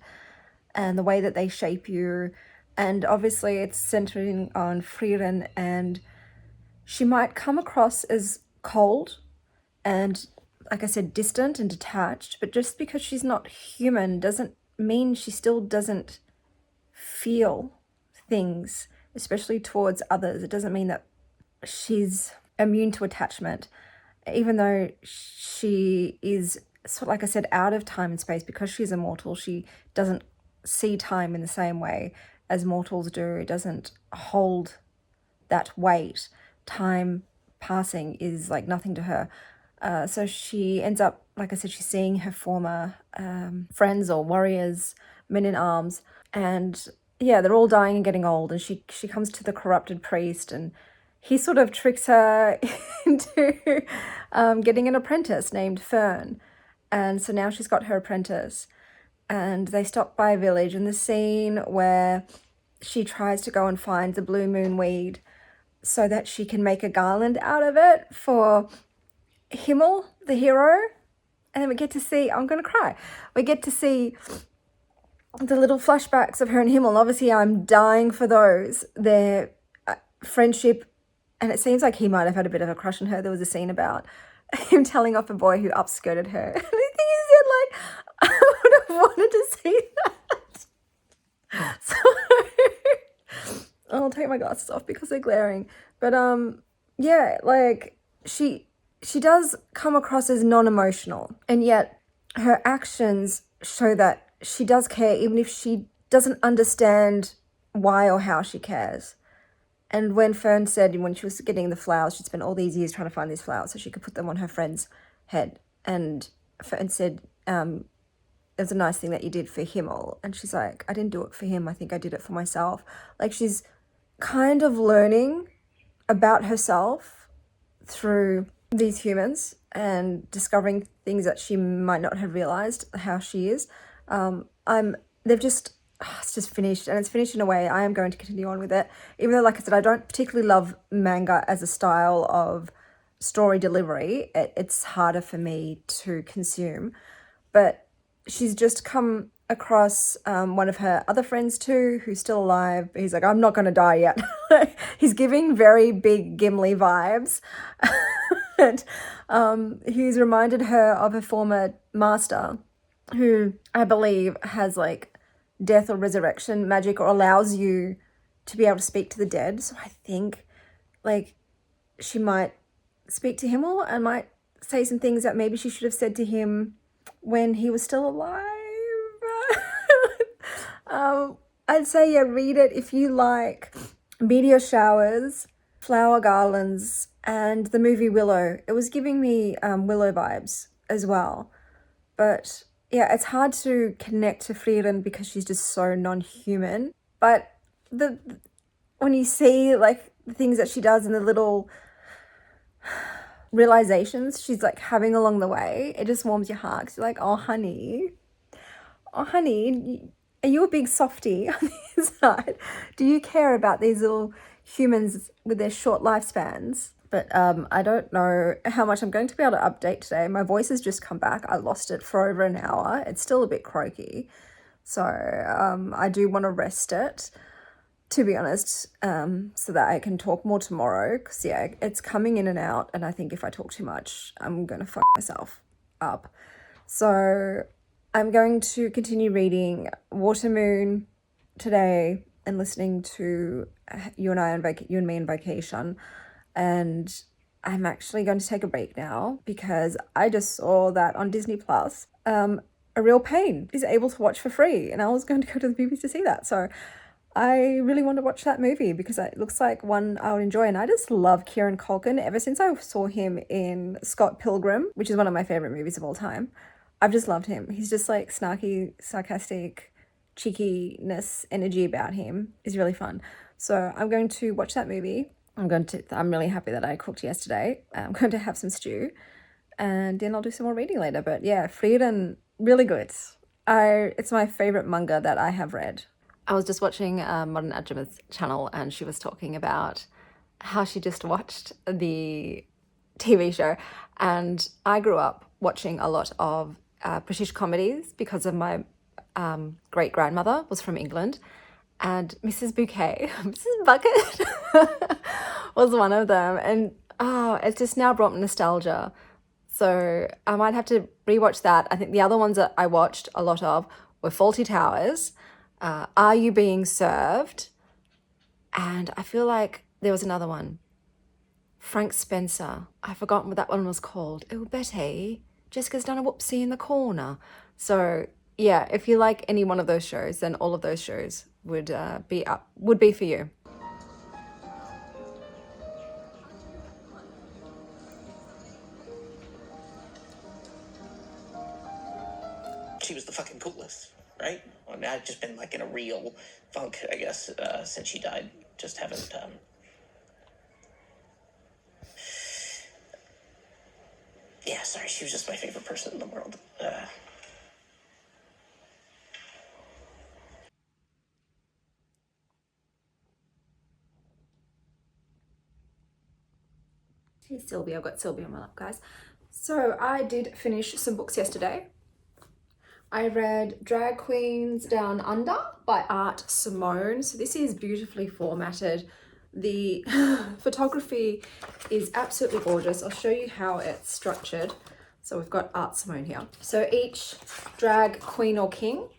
and the way that they shape you. And obviously it's centering on Frieren, and she might come across as cold and, like I said, distant and detached, but just because she's not human doesn't mean she still doesn't feel things, especially towards others. It doesn't mean that she's immune to attachment, even though she is, sort of, like I said, out of time and space. Because she's immortal, she doesn't see time in the same way as mortals do. It doesn't hold that weight. Time passing is like nothing to her. So she ends up, like I said, she's seeing her former friends or warriors, men in arms, and yeah, they're all dying and getting old, and she comes to the corrupted priest, and he sort of tricks her into getting an apprentice named Fern. And so now she's got her apprentice, and they stop by a village, in the scene where she tries to go and find the blue moon weed so that she can make a garland out of it for Himmel, the hero. And then we get to see, I'm gonna cry, we get to see the little flashbacks of her and Himmel. Obviously I'm dying for those, their friendship, and it seems like he might have had a bit of a crush on her. There was a scene about him telling off a boy who upskirted her, and I think he said, like, I would have wanted to see that. So I'll take my glasses off because they're glaring, but yeah, like she does come across as non-emotional, and yet her actions show that she does care, even if she doesn't understand why or how she cares. And when Fern said, when she was getting the flowers, she'd spent all these years trying to find these flowers so she could put them on her friend's head. And Fern said, it was a nice thing that you did for Himmel. And she's like, I didn't do it for him. I think I did it for myself. Like, she's kind of learning about herself through these humans and discovering things that she might not have realized how she is. It's just finished, and it's finished in a way I am going to continue on with it, even though, like I said, I don't particularly love manga as a style of story delivery. It's harder for me to consume, but she's just come across one of her other friends too, who's still alive. He's like, I'm not going to die yet. He's giving very big Gimli vibes. And he's reminded her of her former master, who I believe has like death or resurrection magic, or allows you to be able to speak to the dead. So I think like she might speak to him all and might say some things that maybe she should have said to him when he was still alive. I'd say, yeah, read it if you like meteor showers, flower garlands, and the movie Willow. It was giving me Willow vibes as well. But yeah, it's hard to connect to Frieren because she's just so non-human. But when you see like the things that she does and the little realizations she's like having along the way, it just warms your heart. 'Cause you're like, oh honey, are you a big softie on the inside? Do you care about these little humans with their short lifespans? But I don't know how much I'm going to be able to update today. My voice has just come back. I lost it for over an hour. It's still a bit croaky. So I do want to rest it, to be honest, so that I can talk more tomorrow. Because, yeah, it's coming in and out. And I think if I talk too much, I'm going to fuck myself up. So I'm going to continue reading Water Moon today and listening to You and Me on Vacation. And I'm actually going to take a break now because I just saw that on Disney Plus, A Real Pain is able to watch for free, and I was going to go to the movies to see that. So I really want to watch that movie because it looks like one I would enjoy. And I just love Kieran Culkin ever since I saw him in Scott Pilgrim, which is one of my favorite movies of all time. I've just loved him. He's just like snarky, sarcastic, cheekiness, energy about him is really fun. So I'm going to watch that movie. I'm really happy that I cooked yesterday. I'm going to have some stew and then I'll do some more reading later. But yeah, Frieren, really good. It's my favorite manga that I have read. I was just watching Modern Ajuma's channel and she was talking about how she just watched the TV show. And I grew up watching a lot of British comedies because of my great-grandmother was from England. And Mrs. Bouquet, Mrs. Bucket was one of them. And it's just now brought nostalgia. So I might have to rewatch that. I think the other ones that I watched a lot of were Fawlty Towers, Are You Being Served? And I feel like there was another one. Frank Spencer. I've forgotten what that one was called. Oh, Betty, Jessica's done a whoopsie in the corner. So yeah, if you like any one of those shows, then all of those shows would be for you. She was the fucking coolest, right? I mean, I've just been like in a real funk, I guess, since she died. Just haven't. Yeah, sorry, she was just my favorite person in the world. Here's Sylvia. I've got Sylvia on my lap, guys. So I did finish some books yesterday. I read Drag Queens Down Under by Art Simone. So this is beautifully formatted. The photography is absolutely gorgeous. I'll show you how it's structured. So we've got Art Simone here. So each drag queen or king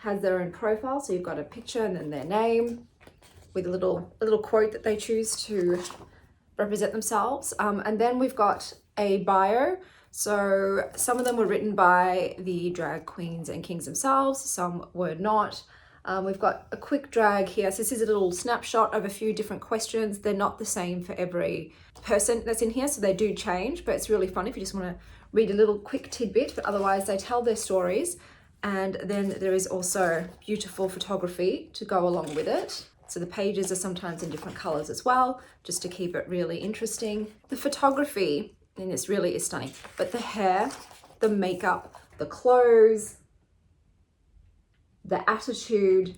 has their own profile. So you've got a picture and then their name with a little quote that they choose to represent themselves. And then we've got a bio. So some of them were written by the drag queens and kings themselves, some were not. We've got a quick drag here. So this is a little snapshot of a few different questions. They're not the same for every person that's in here, so they do change, but it's really fun if you just want to read a little quick tidbit, but otherwise they tell their stories. And then there is also beautiful photography to go along with it. So the pages are sometimes in different colors as well, just to keep it really interesting. The photography, and this really is stunning, but the hair, the makeup, the clothes, the attitude,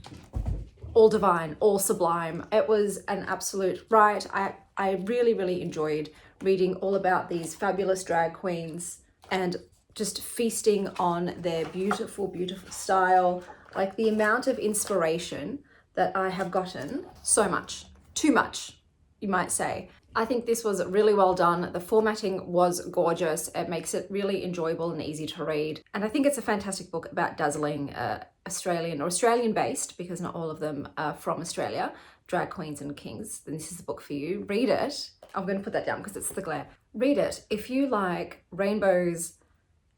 all divine, all sublime. It was an absolute riot. I really, really enjoyed reading all about these fabulous drag queens and just feasting on their beautiful, beautiful style. Like the amount of inspiration that I have gotten, so much, too much, you might say. I think this was really well done. The formatting was gorgeous. It makes it really enjoyable and easy to read. And I think it's a fantastic book about dazzling Australian based, because not all of them are from Australia, drag queens and kings. Then this is the book for you. Read it. I'm going to put that down because it's the glare. Read it if you like rainbows,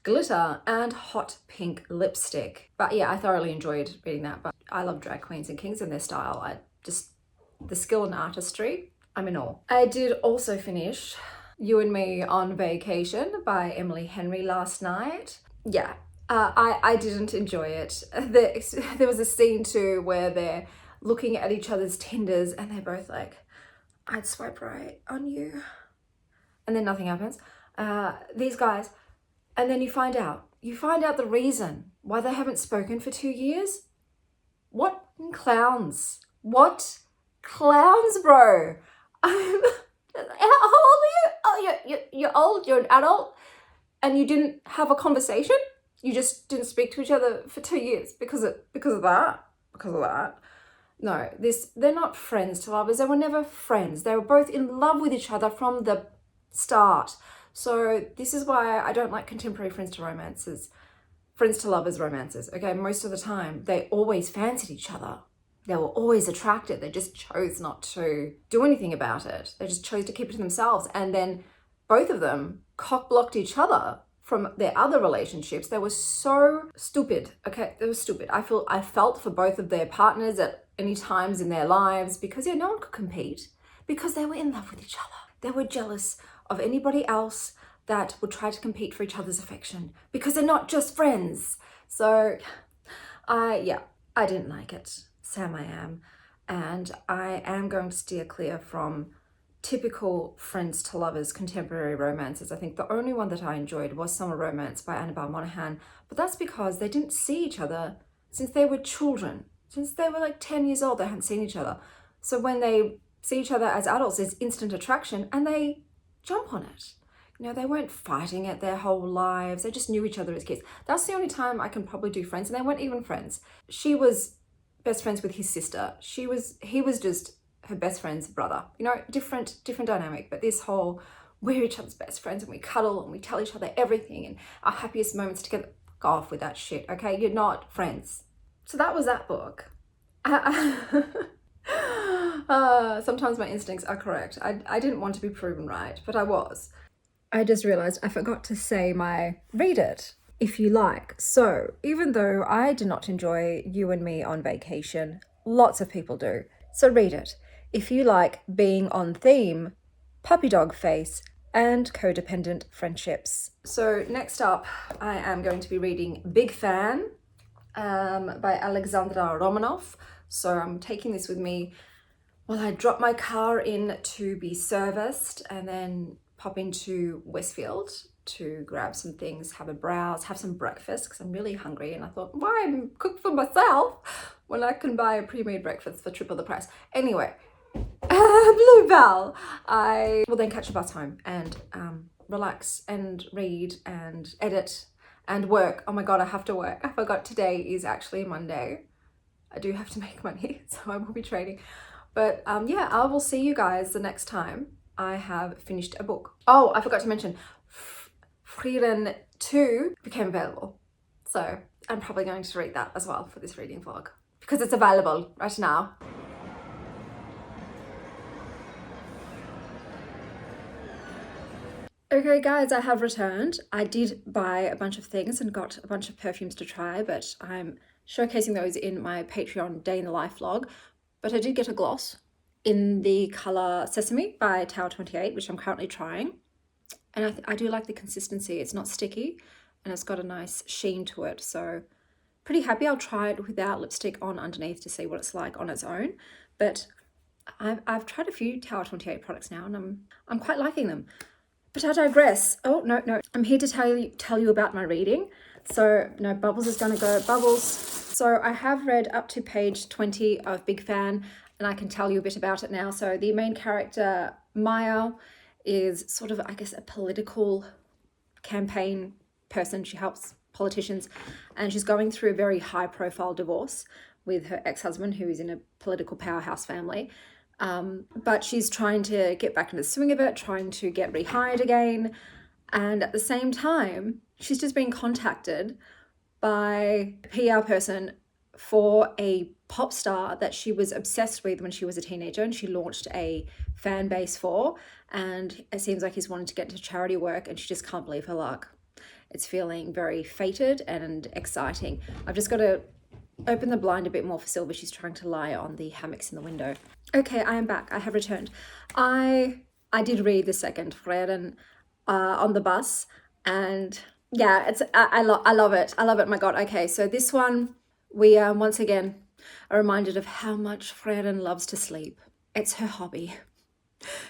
glitter and hot pink lipstick. But yeah, I thoroughly enjoyed reading that. But I love drag queens and kings and their style. The skill and artistry I'm in awe. I did also finish You and Me on Vacation by Emily Henry last night. Yeah, I didn't enjoy it. There was a scene too where they're looking at each other's Tinders and they're both like, I'd swipe right on you. And then nothing happens. These guys, and then you find out the reason why they haven't spoken for 2 years. What clowns? What clowns, bro? How old are you? Oh, you're old, you're an adult, and you didn't have a conversation? You just didn't speak to each other for 2 years because of that? Because of that? No, they're not friends to lovers. They were never friends. They were both in love with each other from the start. So this is why I don't like contemporary friends to lovers romances. Okay, most of the time they always fancied each other. They were always attracted. They just chose not to do anything about it. They just chose to keep it to themselves. And then both of them cock-blocked each other from their other relationships. They were so stupid. Okay, they were stupid. I felt for both of their partners at any times in their lives because no one could compete because they were in love with each other. They were jealous of anybody else that would try to compete for each other's affection because they're not just friends. So I didn't like it. Sam, I am. And I am going to steer clear from typical friends to lovers contemporary romances. I think the only one that I enjoyed was Summer Romance by Annabelle Monaghan, but that's because they didn't see each other since they were children. Since they were like 10 years old, they hadn't seen each other. So when they see each other as adults, there's instant attraction and they jump on it. They weren't fighting it their whole lives. They just knew each other as kids. That's the only time I can probably do friends, and they weren't even friends. She was best friends with his sister. He was just her best friend's brother. Different dynamic, but this whole, we're each other's best friends and we cuddle and we tell each other everything and our happiest moments together. Go off with that shit, okay? You're not friends. So that was that book. Sometimes my instincts are correct. I didn't want to be proven right, but I was. I just realized I forgot to say my read it if you like. So even though I did not enjoy You and Me on Vacation, lots of people do. So read it if you like being on theme, puppy dog face, and codependent friendships. So next up, I am going to be reading Big Fan by Alexandra Romanov. So I'm taking this with me while I drop my car in to be serviced and then pop into Westfield to grab some things, have a browse, have some breakfast because I'm really hungry, and I thought, why cook for myself when I can buy a pre-made breakfast for triple the price? Anyway, Bluebell. I will then catch a bus home and relax and read and edit and work. Oh my god, I have to work. I forgot today is actually Monday. I do have to make money, so I will be trading. But yeah, I will see you guys the next time I have finished a book. Oh, I forgot to mention, Frieren 2 became available. So I'm probably going to read that as well for this reading vlog because it's available right now. Okay guys, I have returned. I did buy a bunch of things and got a bunch of perfumes to try, but I'm showcasing those in my Patreon day in the life vlog. But I did get a gloss in the colour Sesame by Tower 28, which I'm currently trying. And I do like the consistency. It's not sticky and it's got a nice sheen to it. So pretty happy. I'll try it without lipstick on underneath to see what it's like on its own. But I've tried a few Tower 28 products now and I'm quite liking them. But I digress. Oh, no. I'm here to tell you about my reading. So, no, Bubbles is going to go. Bubbles. So I have read up to page 20 of Big Fan, and I can tell you a bit about it now. So the main character, Maya, is sort of, I guess, a political campaign person. She helps politicians, and she's going through a very high-profile divorce with her ex-husband, who is in a political powerhouse family. But she's trying to get back into the swing of it, trying to get rehired again. And at the same time, she's just been contacted by a PR person for a pop star that she was obsessed with when she was a teenager, and she launched a fan base for. And it seems like he's wanting to get into charity work, and she just can't believe her luck. It's feeling very fated and exciting. I've just got to open the blind a bit more for Silver. She's trying to lie on the hammocks in the window. Okay, I am back. I have returned. I did read the second Frieren on the bus, and yeah, I love it. I love it. My God. Okay, so this one we once again are reminded of how much Frieren loves to sleep. It's her hobby.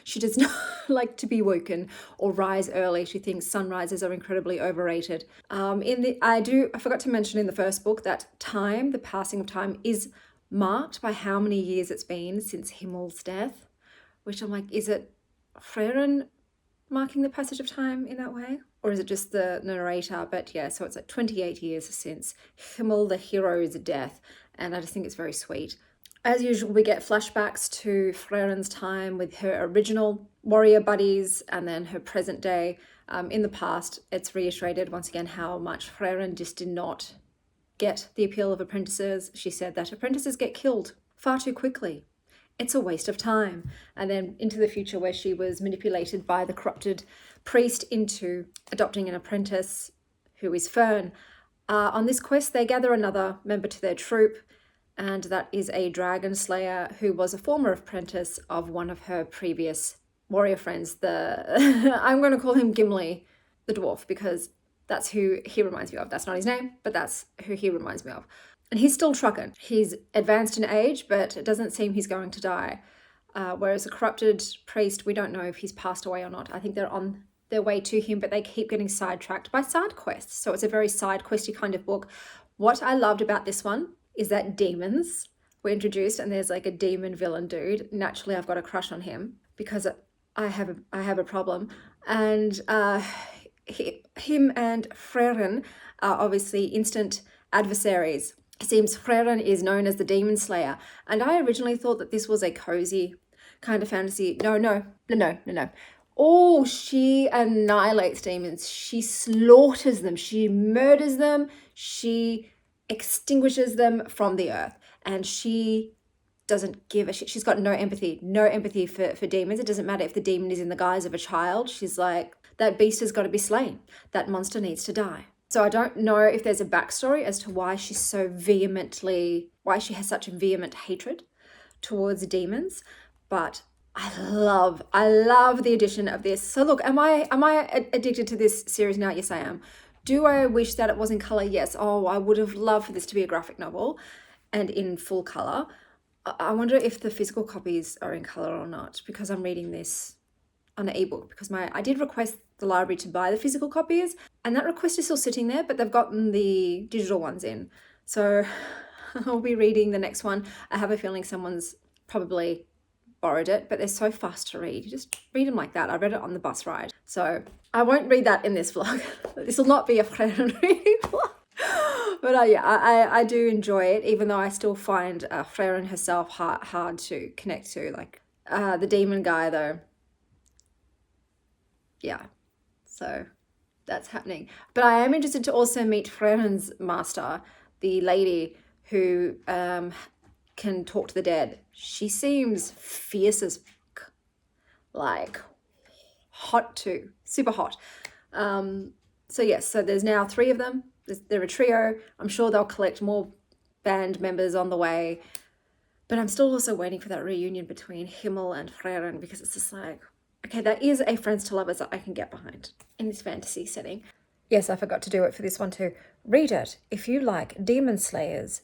She does not like to be woken or rise early. She thinks sunrises are incredibly overrated. I forgot to mention in the first book that time, the passing of time, is marked by how many years it's been since Himmel's death, which I'm like, is it Frieren marking the passage of time in that way? Or is it just the narrator? But yeah, so it's like 28 years since Himmel, the hero's death. And I just think it's very sweet. As usual, we get flashbacks to Frieren's time with her original warrior buddies and then her present day. In the past, it's reiterated once again how much Frieren just did not get the appeal of apprentices. She said that apprentices get killed far too quickly. It's a waste of time. And then into the future where she was manipulated by the corrupted priest into adopting an apprentice who is Fern. On this quest, they gather another member to their troop, and that is a dragon slayer who was a former apprentice of one of her previous warrior friends. I'm going to call him Gimli the dwarf because that's who he reminds me of. That's not his name, but that's who he reminds me of. And he's still trucking. He's advanced in age, but it doesn't seem he's going to die. Whereas a corrupted priest, we don't know if he's passed away or not. I think they're on their way to him, but they keep getting sidetracked by side quests. So it's a very side questy kind of book. What I loved about this one is that demons were introduced, and there's like a demon villain dude. Naturally, I've got a crush on him because I have a problem. And him and Frieren are obviously instant adversaries. It seems Frieren is known as the demon slayer, and I originally thought that this was a cozy kind of fantasy. No. Oh, she annihilates demons. She slaughters them. She murders them. She extinguishes them from the earth, and she doesn't give a shit. She's got no empathy for demons. It doesn't matter if the demon is in the guise of a child. She's like, that beast has got to be slain. That monster needs to die. So I don't know if there's a backstory as to why she has such a vehement hatred towards demons, but I love the addition of this. So look, am I addicted to this series now? Yes, I am. Do I wish that it was in color? Yes. Oh, I would have loved for this to be a graphic novel and in full color. I wonder if the physical copies are in color or not, because I'm reading this on an ebook, because I did request the library to buy the physical copies, and that request is still sitting there, but they've gotten the digital ones in. So I'll be reading the next one. I have a feeling someone's probably borrowed it, but they're so fast to read. You just read them like that. I read it on the bus ride. So I won't read that in this vlog. This will not be a Frieren reading vlog. But yeah, I do enjoy it, even though I still find Frieren herself hard to connect to. Like the demon guy though. Yeah, so that's happening. But I am interested to also meet Frieren's master, the lady who can talk to the dead. She seems fierce as fuck. Like hot too, super hot. So yes, so there's now 3 of them. They're a trio. I'm sure they'll collect more band members on the way. But I'm still also waiting for that reunion between Himmel and Frieren, because it's just like, okay, that is a friends to lovers that I can get behind in this fantasy setting. Yes, I forgot to do it for this one too. Read it if you like demon slayers,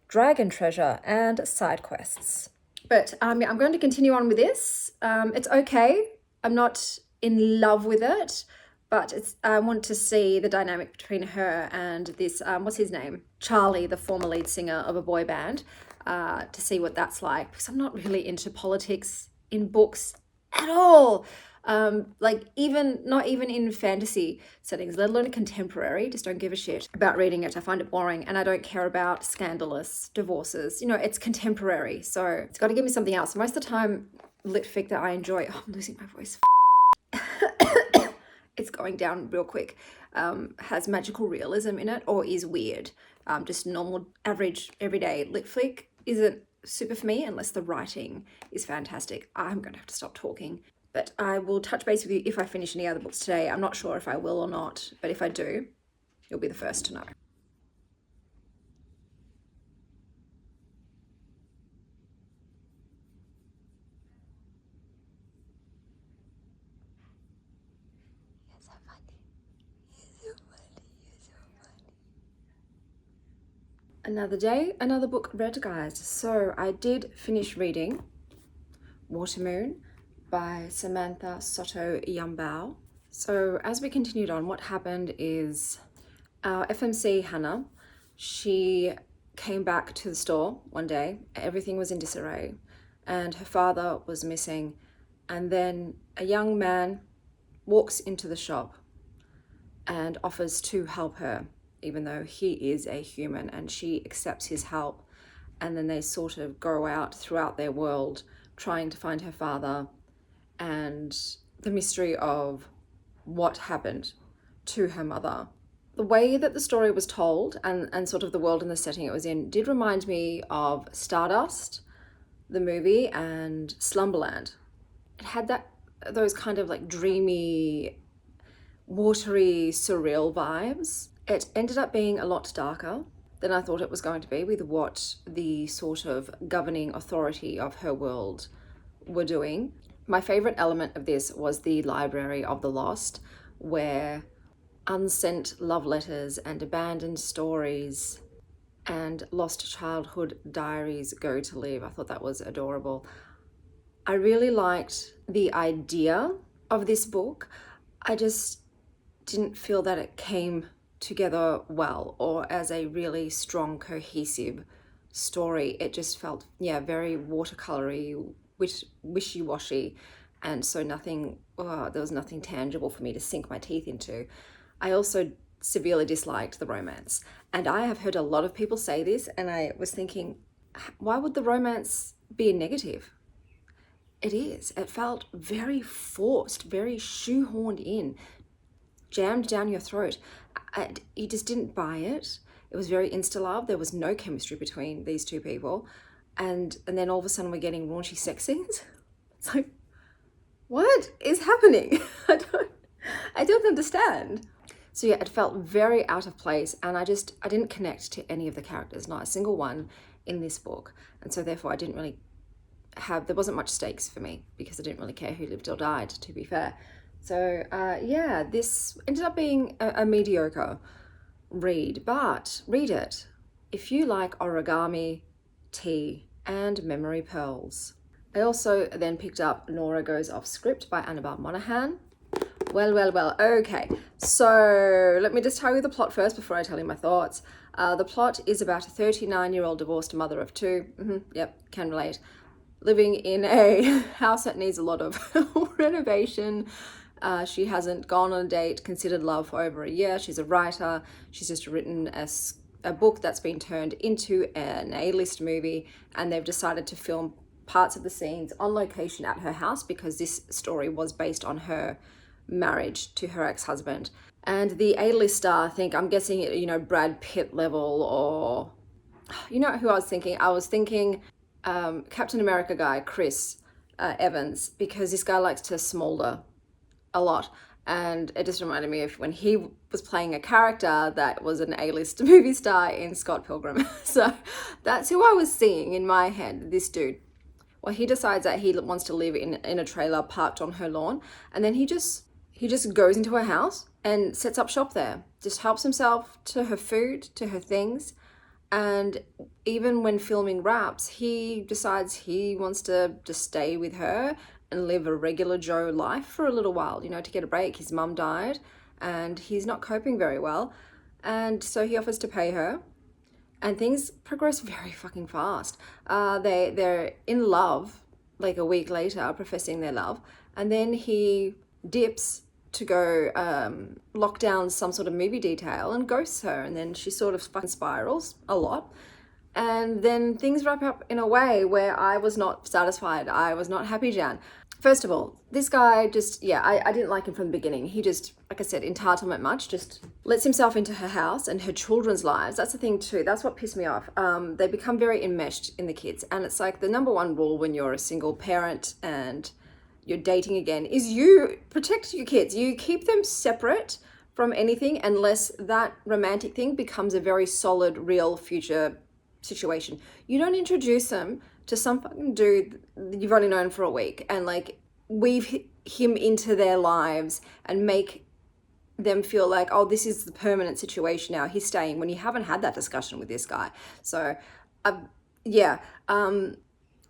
dragon treasure, and side quests. But I'm going to continue on with this. It's okay. I'm not in love with it, but I want to see the dynamic between her and this, what's his name? Charlie, the former lead singer of a boy band, to see what that's like, because I'm not really into politics in books at all. Like not even in fantasy settings, let alone contemporary. Just don't give a shit about reading it. I find it boring, and I don't care about scandalous divorces. You know, it's contemporary, so it's got to give me something else. Most of the time, litfic that I enjoy, I'm losing my voice. It's going down real quick. Has magical realism in it, or is weird. Just normal, average, everyday litfic isn't super for me unless the writing is fantastic. I'm going to have to stop talking. But I will touch base with you if I finish any other books today. I'm not sure if I will or not, but if I do, you'll be the first to know. Another day, another book read, guys. So I did finish reading Watermoon by Samantha Soto Yambao. So as we continued on, what happened is our FMC Hannah, she came back to the store one day. Everything was in disarray and her father was missing. And then a young man walks into the shop and offers to help her, even though he is a human, and she accepts his help. And then they sort of go out throughout their world trying to find her father and the mystery of what happened to her mother. The way that the story was told and sort of the world and the setting it was in did remind me of Stardust, the movie, and Slumberland. It had those kind of like dreamy, watery, surreal vibes. It ended up being a lot darker than I thought it was going to be, with what the sort of governing authority of her world were doing. My favorite element of this was the Library of the Lost, where unsent love letters and abandoned stories and lost childhood diaries go to live. I thought that was adorable. I really liked the idea of this book. I just didn't feel that it came together well or as a really strong, cohesive story. It just felt, very watercolory, wishy-washy, and so there was nothing tangible for me to sink my teeth into. I also severely disliked the romance, and I have heard a lot of people say this, and I was thinking, why would the romance be a negative? It is. It felt very forced, very shoehorned in, jammed down your throat. You just didn't buy it. It was very insta-love. There was no chemistry between these two people. And then all of a sudden we're getting raunchy sex scenes. It's like, what is happening? I don't understand. So yeah, it felt very out of place, and I didn't connect to any of the characters, not a single one in this book. And so therefore I didn't really there wasn't much stakes for me, because I didn't really care who lived or died, to be fair. So this ended up being a mediocre read, but read it if you like origami, tea, and memory pearls. I also then picked up Nora Goes Off Script by Annabelle Monaghan. Well, okay. So let me just tell you the plot first before I tell you my thoughts. The plot is about a 39-year-old divorced mother of two. Yep, can relate. Living in a house that needs a lot of renovation. She hasn't gone on a date, considered love for over a year. She's a writer. She's just written a book that's been turned into an A-list movie, and they've decided to film parts of the scenes on location at her house because this story was based on her marriage to her ex-husband. And the A-list star, I'm guessing, Brad Pitt level, or who I was thinking? I was thinking Captain America guy, Chris Evans, because this guy likes to smolder a lot. And it just reminded me of when he was playing a character that was an A-list movie star in Scott Pilgrim. So that's who I was seeing in my head, this dude. Well, he decides that he wants to live in a trailer parked on her lawn, and then he just goes into her house and sets up shop there. Just helps himself to her food, to her things. And even when filming wraps, he decides he wants to just stay with her and live a regular Joe life for a little while, to get a break. His mum died and he's not coping very well. And so he offers to pay her, and things progress very fucking fast. They're in love like a week later, professing their love. And then he dips to go lock down some sort of movie detail and ghosts her. And then she sort of fucking spirals a lot. And then things wrap up in a way where I was not satisfied. I was not happy, Jan. First of all, this guy just, I didn't like him from the beginning. He just, like I said, entitlement much, just lets himself into her house and her children's lives. That's the thing too. That's what pissed me off. They become very enmeshed in the kids. And it's like the number one rule when you're a single parent and you're dating again is you protect your kids. You keep them separate from anything unless that romantic thing becomes a very solid, real future situation. You don't introduce them to some fucking dude you've only known for a week and like weave him into their lives and make them feel like, oh, this is the permanent situation now, he's staying, when you haven't had that discussion with this guy. So yeah, not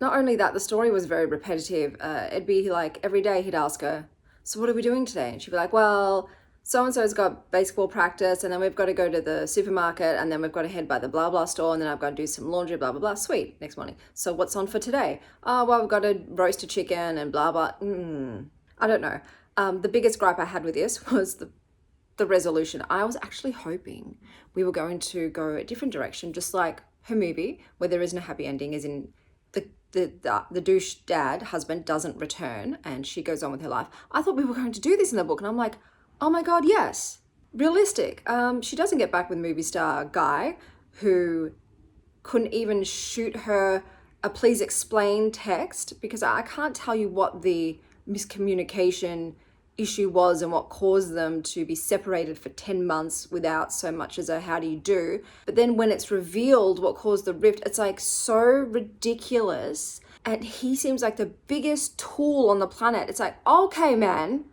only that, the story was very repetitive. It'd be like every day he'd ask her, so what are we doing today? And she'd be like, well, so-and-so's got basketball practice, and then we've got to go to the supermarket, and then we've got to head by the blah blah store, and then I've got to do some laundry, blah blah blah. Sweet. Next morning, so what's on for today? Oh, well, we've got to roast a chicken and blah blah. I don't know. The biggest gripe I had with this was the resolution. I was actually hoping we were going to go a different direction, just like her movie, where there isn't a happy ending, as in the douche dad husband doesn't return and she goes on with her life. I thought we were going to do this in the book, and I'm like, oh my God, yes. Realistic. She doesn't get back with movie star guy who couldn't even shoot her a please explain text, because I can't tell you what the miscommunication issue was and what caused them to be separated for 10 months without so much as a how do you do. But then when it's revealed what caused the rift, it's like so ridiculous. And he seems like the biggest tool on the planet. It's like, okay, man,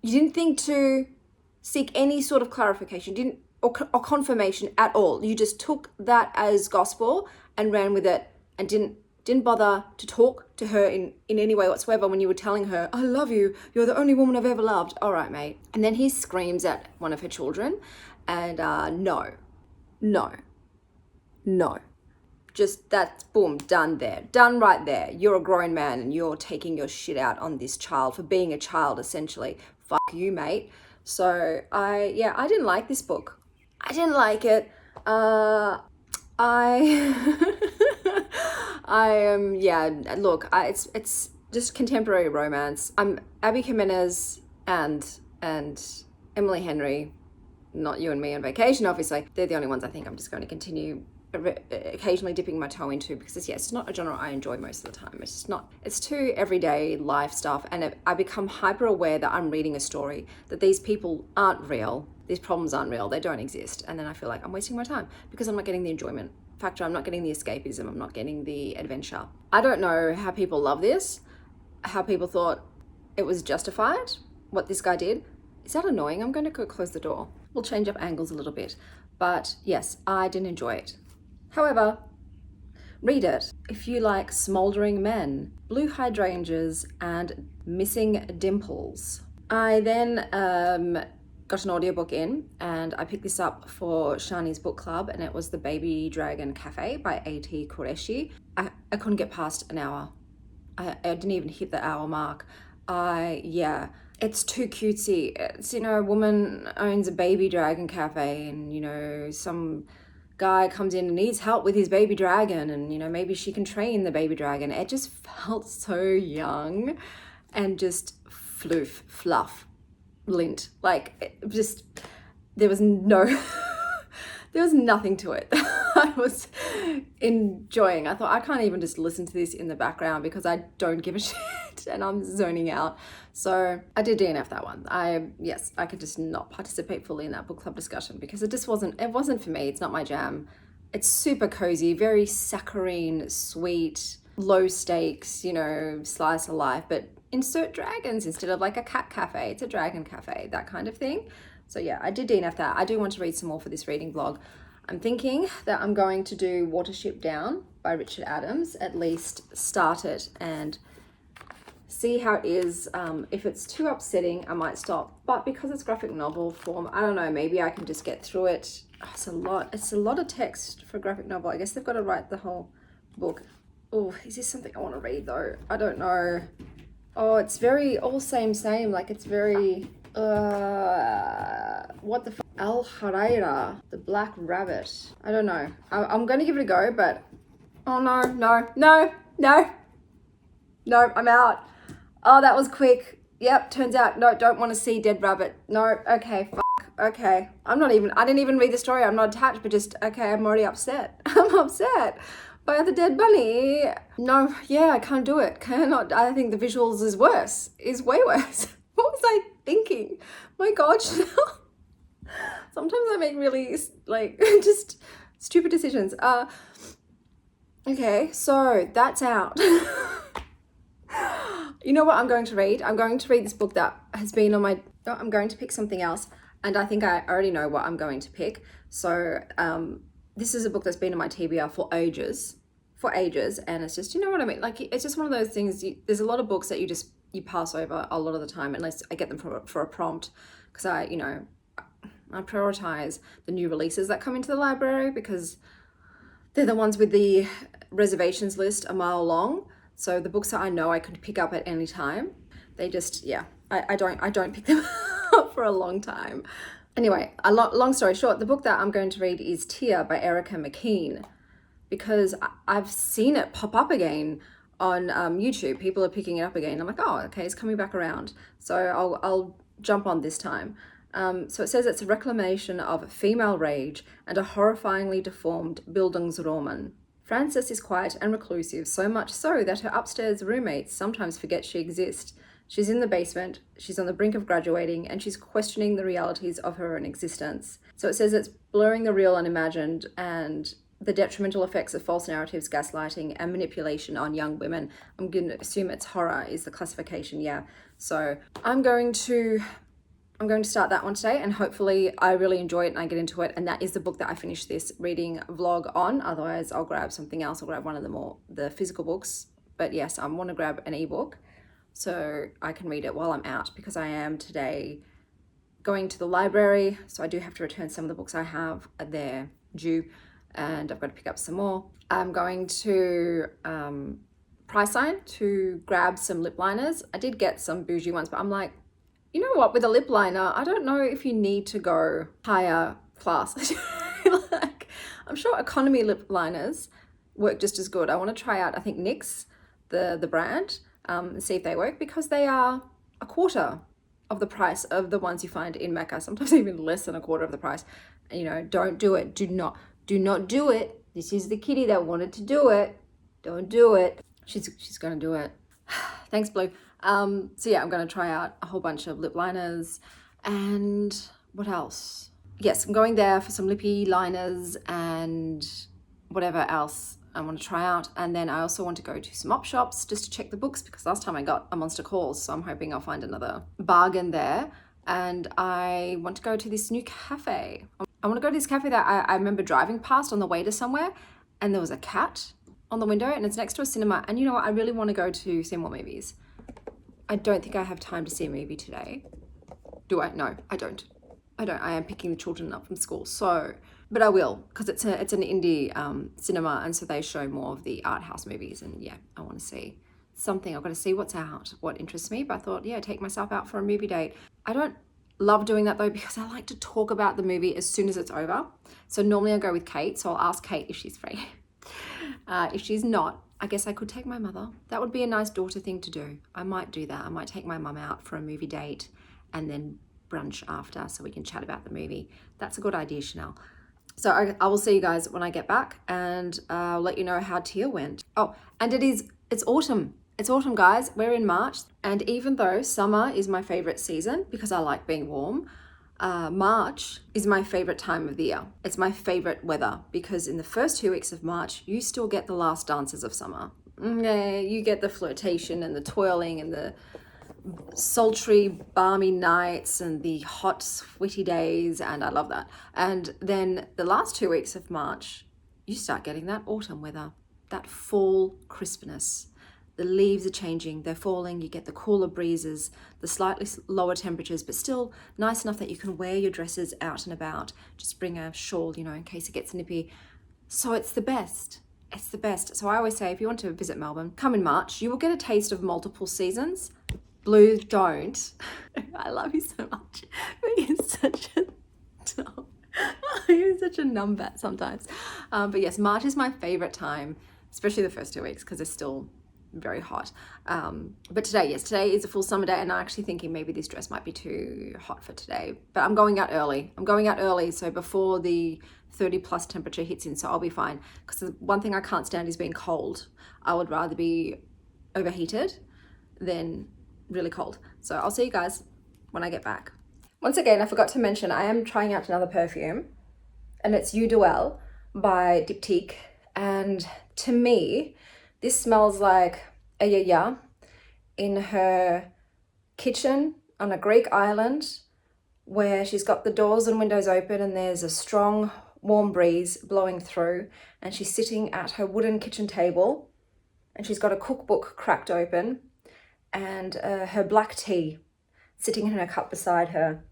you didn't think to seek any sort of clarification, or confirmation at all. You just took that as gospel and ran with it, and didn't bother to talk to her in any way whatsoever when you were telling her, I love you, you're the only woman I've ever loved. All right, mate. And then he screams at one of her children, and no. Just that's boom, done there. Done right there. You're a grown man and you're taking your shit out on this child for being a child, essentially. Fuck you, mate. So I didn't like this book. I didn't like it. It's just contemporary romance. Abby Jimenez and Emily Henry, not you and me on vacation, obviously. They're the only ones I think I'm just going to continue occasionally dipping my toe into, because it's not a genre I enjoy most of the time. It's too everyday life stuff, and I become hyper aware that I'm reading a story, that these people aren't real, these problems aren't real, they don't exist, and then I feel like I'm wasting my time because I'm not getting the enjoyment factor, I'm not getting the escapism, I'm not getting the adventure. I don't know how people love this, how people thought it was justified, what this guy did. Is that annoying? I'm going to go close the door. We'll change up angles a little bit, but yes, I didn't enjoy it. However, read it if you like smouldering men, blue hydrangeas, and missing dimples. I then got an audiobook in, and I picked this up for Shani's book club, and it was The Baby Dragon Cafe by A.T. Qureshi. I couldn't get past an hour. I didn't even hit the hour mark. It's too cutesy. It's, a woman owns a baby dragon cafe, and, some guy comes in and needs help with his baby dragon, and maybe she can train the baby dragon. It just felt so young and just fluff, lint. Like, there was nothing to it. I was enjoying. I thought, I can't even just listen to this in the background because I don't give a shit and I'm zoning out. So I did DNF that one. I could just not participate fully in that book club discussion because it wasn't for me. It's not my jam. It's super cozy, very saccharine, sweet, low stakes, slice of life, but insert dragons instead of like a cat cafe. It's a dragon cafe, that kind of thing. So yeah, I did DNF that. I do want to read some more for this reading vlog. I'm thinking that I'm going to do Watership Down by Richard Adams, at least start it and see how it is. If it's too upsetting, I might stop. But because it's graphic novel form, I don't know, maybe I can just get through it. Oh, it's a lot of text for graphic novel. I guess they've got to write the whole book. Oh, is this something I want to read though? I don't know. Oh, it's very all same. Like it's very, what the fuck? Al Harayra, the Black Rabbit. I don't know. I'm going to give it a go, but oh no, I'm out. Oh, that was quick. Yep, turns out, no, don't want to see dead rabbit. No, okay, okay. I didn't even read the story. I'm not attached, but just, okay, I'm already upset. I'm upset by the dead bunny. No, yeah, I can't do it. Cannot. I think the visuals is way worse. What was I thinking? My God, Chanel. Sometimes I make really, just stupid decisions. Okay, so that's out. You know what I'm going to read? I'm going to read this book that has been on my... Oh, I'm going to pick something else. and I think I already know what I'm going to pick. So this is a book that's been in my TBR for ages, and it's just, you know what I mean? Like, it's just one of those things, there's a lot of books that you pass over a lot of the time unless I get them for a prompt, because I prioritize the new releases that come into the library because they're the ones with the reservations list a mile long. So the books that I know I could pick up at any time, they just, yeah, I don't pick them up for a long time. Anyway, long story short, the book that I'm going to read is Tear by Erica McKean, because I've seen it pop up again on YouTube. People are picking it up again. I'm like, oh, okay, it's coming back around. So I'll jump on this time. So it says it's a reclamation of female rage and a horrifyingly deformed Bildungsroman. Frances is quiet and reclusive, so much so that her upstairs roommates sometimes forget she exists. She's in the basement, she's on the brink of graduating, and she's questioning the realities of her own existence. So it says it's blurring the real and imagined, and the detrimental effects of false narratives, gaslighting, and manipulation on young women. I'm going to assume it's horror is the classification, yeah. So I'm going to start that one today, and hopefully I really enjoy it and I get into it, and that is the book that I finish this reading vlog on. Otherwise I'll grab something else. I'll grab one of the physical books, but yes, I want to grab an ebook so I can read it while I'm out, because I am today going to the library, so I do have to return some of the books I have. They're due and I've got to pick up some more. I'm going to Priceline to grab some lip liners. I did get some bougie ones, but I'm like, you know what, with a lip liner, I don't know if you need to go higher class. Like, I'm sure economy lip liners work just as good. I want to try out, I think, NYX, the brand, and see if they work, because they are a quarter of the price of the ones you find in Mecca, sometimes even less than a quarter of the price. You know, don't do it. Do not do it. This is the kitty that wanted to do it. Don't do it. She's gonna do it. Thanks, Blue. So yeah, I'm going to try out a whole bunch of lip liners, and what else? Yes, I'm going there for some lippy liners and whatever else I want to try out. And then I also want to go to some op shops just to check the books, because last time I got a monster calls, so I'm hoping I'll find another bargain there. And I want to go to this new cafe. I want to go to this cafe that I remember driving past on the way to somewhere, and there was a cat on the window, and it's next to a cinema. And you know what? I really want to go to see more movies. I don't think I have time to see a movie today. Do I? No, I don't. I am picking the children up from school. So, but I will, because it's an indie cinema, and so they show more of the art house movies. And yeah, I want to see something. I've got to see what's out, what interests me. But I thought, yeah, take myself out for a movie date. I don't love doing that though, because I like to talk about the movie as soon as it's over. So normally I go with Kate. So I'll ask Kate if she's free. If she's not, I guess I could take my mother. That would be a nice daughter thing to do. I might do that. I might take my mum out for a movie date and then brunch after, so we can chat about the movie. That's a good idea, Chanel. So I will see you guys when I get back, and I'll let you know how Tear went. Oh, and it's autumn. It's autumn, guys. We're in March. And even though summer is my favorite season because I like being warm, March is my favorite time of the year. It's my favorite weather, because in the first 2 weeks of March, you still get the last dances of summer. You get the flirtation and the twirling and the sultry, balmy nights and the hot, sweaty days, and I love that. And then the last 2 weeks of March, you start getting that autumn weather, that fall crispness. The leaves are changing, they're falling, you get the cooler breezes, the slightly lower temperatures, but still nice enough that you can wear your dresses out and about. Just bring a shawl, you know, in case it gets nippy. So it's the best. It's the best. So I always say, if you want to visit Melbourne, come in March. You will get a taste of multiple seasons. Blue, don't. I love you so much. But you're such a dumb. You're such a numbat sometimes. But yes, March is my favorite time, especially the first 2 weeks, because it's still very hot. But today is a full summer day, and I'm actually thinking maybe this dress might be too hot for today. But I'm going out early. So before the 30 plus temperature hits in, so I'll be fine. Because the one thing I can't stand is being cold. I would rather be overheated than really cold. So I'll see you guys when I get back. Once again, I forgot to mention, I am trying out another perfume, and it's Eau Duel by Diptyque. And to me, this smells like a yaya in her kitchen on a Greek island where she's got the doors and windows open and there's a strong warm breeze blowing through, and she's sitting at her wooden kitchen table and she's got a cookbook cracked open and her black tea sitting in her cup beside her.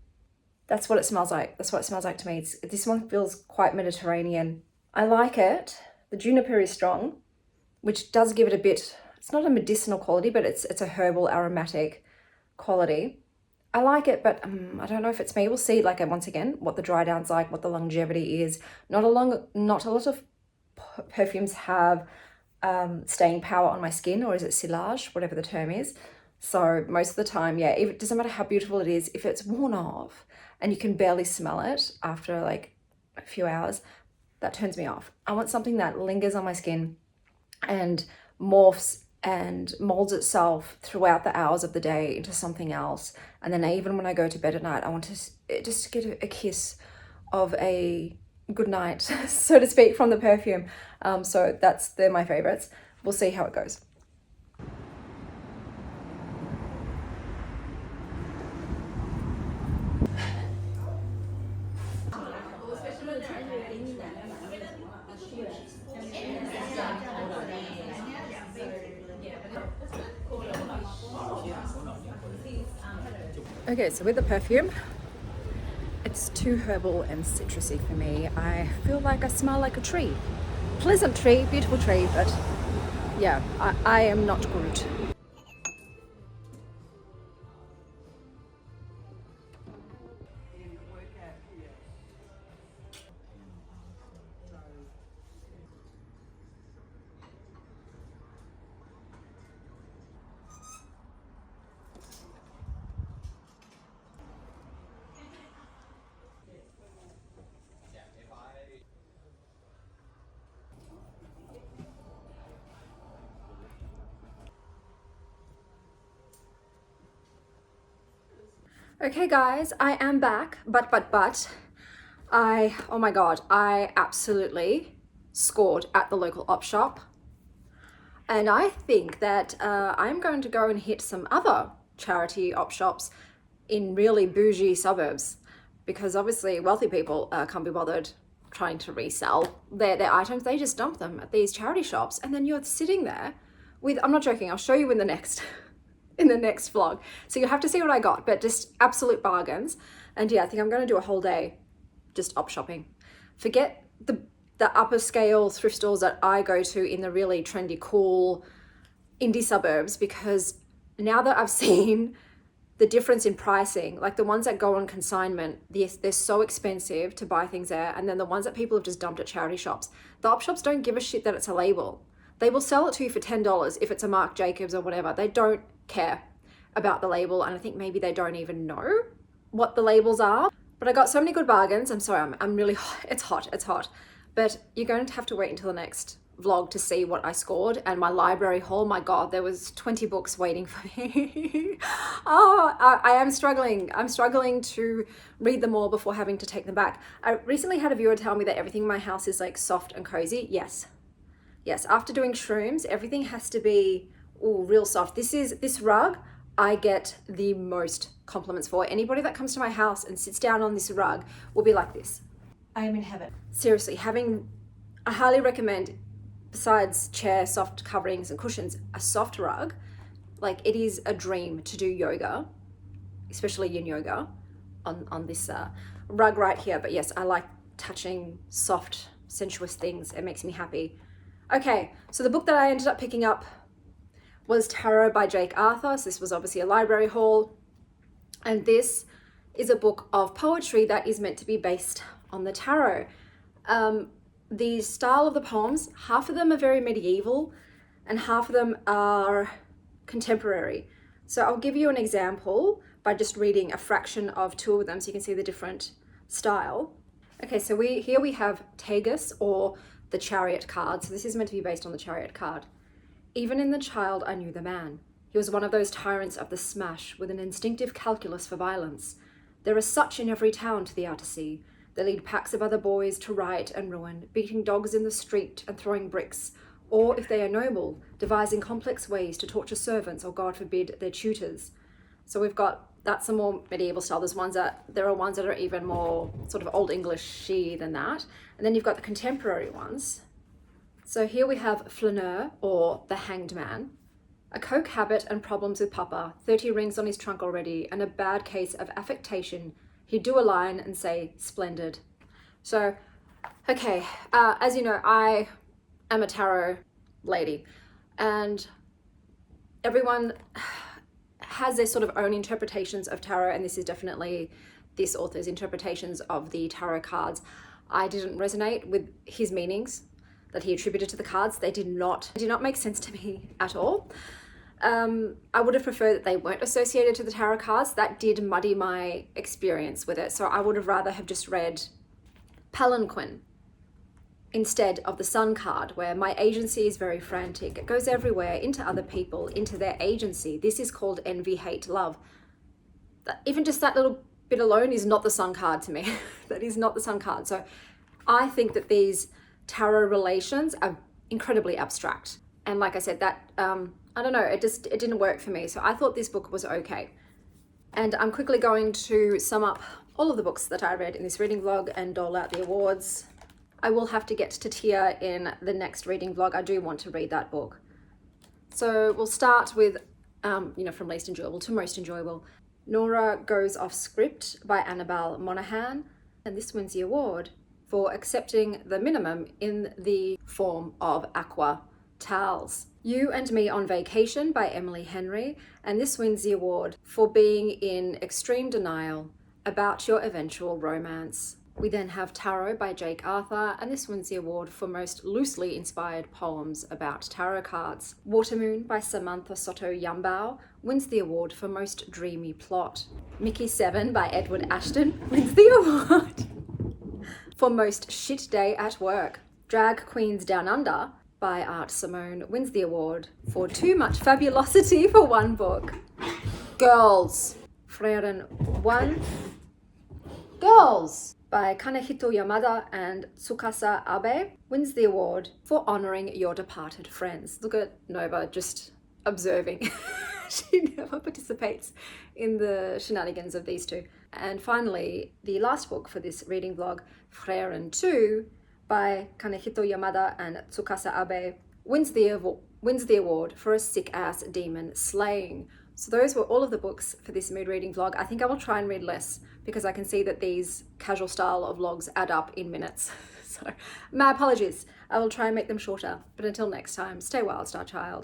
That's what it smells like. That's what it smells like to me. This one feels quite Mediterranean. I like it. The juniper is strong, which does give it a bit, it's not a medicinal quality, but it's a herbal aromatic quality. I like it, but I don't know if it's me. We'll see, like, once again, what the dry down's like, what the longevity is. Not a lot of perfumes have staying power on my skin, or is it silage, whatever the term is. So most of the time, yeah, it doesn't matter how beautiful it is, if it's worn off and you can barely smell it after like a few hours, that turns me off. I want something that lingers on my skin and morphs and molds itself throughout the hours of the day into something else. And then even when I go to bed at night, I want to just get a kiss of a good night, so to speak, from the perfume. So they're my favorites. We'll see how it goes. Okay, so with the perfume, it's too herbal and citrusy for me. I feel like I smell like a tree. Pleasant tree, beautiful tree, but yeah, I am not Groot. Okay guys, I am back, but oh my god, I absolutely scored at the local op shop. And I think that I'm going to go and hit some other charity op shops in really bougie suburbs, because obviously wealthy people can't be bothered trying to resell their items. They just dump them at these charity shops, and then you're sitting there with, I'm not joking, I'll show you in the next in the next vlog. So you'll have to see what I got, but just absolute bargains. And yeah, I think I'm going to do a whole day just op shopping. Forget the upper scale thrift stores that I go to in the really trendy, cool indie suburbs, because now that I've seen the difference in pricing, like the ones that go on consignment, they're so expensive to buy things there. And then the ones that people have just dumped at charity shops, the op shops don't give a shit that it's a label. They will sell it to you for $10 if it's a Marc Jacobs or whatever. They don't care about the label, and I think maybe they don't even know what the labels are. But I got so many good bargains. I'm sorry, I'm really hot. It's hot. But you're going to have to wait until the next vlog to see what I scored. And my library haul, my god, there was 20 books waiting for me. Oh, I am struggling. I'm struggling to read them all before having to take them back. I recently had a viewer tell me that everything in my house is like soft and cozy. Yes, after doing shrooms, everything has to be real soft. This rug, I get the most compliments for. Anybody that comes to my house and sits down on this rug will be like this. I am in heaven. Seriously, I highly recommend, besides chair, soft coverings and cushions, a soft rug. Like, it is a dream to do yoga, especially yin yoga, on this rug right here. But yes, I like touching soft, sensuous things. It makes me happy. Okay, so the book that I ended up picking up was Tarot by Jake Arthur. So this was obviously a library haul. And this is a book of poetry that is meant to be based on the tarot. The style of the poems, half of them are very medieval and half of them are contemporary. So I'll give you an example by just reading a fraction of two of them so you can see the different style. Okay, so here we have Tagus, or the Chariot card. So this is meant to be based on the Chariot card. Even in the child, I knew the man. He was one of those tyrants of the smash with an instinctive calculus for violence. There are such in every town to the outer sea. They lead packs of other boys to riot and ruin, beating dogs in the street and throwing bricks, or, if they are noble, devising complex ways to torture servants or, God forbid, their tutors. So we've got That's a more medieval style. There are ones that are even more sort of Old English-y than that. And then you've got the contemporary ones. So here we have Flaneur, or the Hanged Man. A coke habit and problems with Papa, 30 rings on his trunk already, and a bad case of affectation. He'd do a line and say, splendid. So, okay, as you know, I am a tarot lady, and everyone has their sort of own interpretations of tarot, and this is definitely this author's interpretations of the tarot cards. I didn't resonate with his meanings that he attributed to the cards. They did not make sense to me at all. I would have preferred that they weren't associated to the tarot cards. That did muddy my experience with it. So I would have rather have just read Palanquin instead of the Sun card, where my agency is very frantic. It goes everywhere, into other people, into their agency. This is called envy, hate, love. Even just that little bit alone is not the Sun card to me. That is not the Sun card. So I think that these tarot relations are incredibly abstract. And like I said, that, I don't know, it didn't work for me. So I thought this book was okay. And I'm quickly going to sum up all of the books that I read in this reading vlog and dole out the awards. I will have to get to Tia in the next reading vlog. I do want to read that book. So we'll start with, from least enjoyable to most enjoyable. Nora Goes Off Script by Annabelle Monaghan. And this wins the award for accepting the minimum in the form of aqua towels. You and Me on Vacation by Emily Henry. And this wins the award for being in extreme denial about your eventual romance. We then have Tarot by Jake Arthur, and this wins the award for most loosely inspired poems about tarot cards. Watermoon by Samantha Soto Yambao wins the award for most dreamy plot. Mickey 7 by Edward Ashton wins the award for most shit day at work. Drag Queens Down Under by Art Simone wins the award for too much fabulosity for one book. Girls, Frieren 1. Girls by Kanehito Yamada and Tsukasa Abe wins the award for honouring your departed friends. Look at Nova just observing. She never participates in the shenanigans of these two. And finally, the last book for this reading vlog, Frieren 2 by Kanehito Yamada and Tsukasa Abe wins the award for a sick-ass demon slaying. So those were all of the books for this mood reading vlog. I think I will try and read less because I can see that these casual style of vlogs add up in minutes. So my apologies. I will try and make them shorter. But until next time, stay wild, Star Child.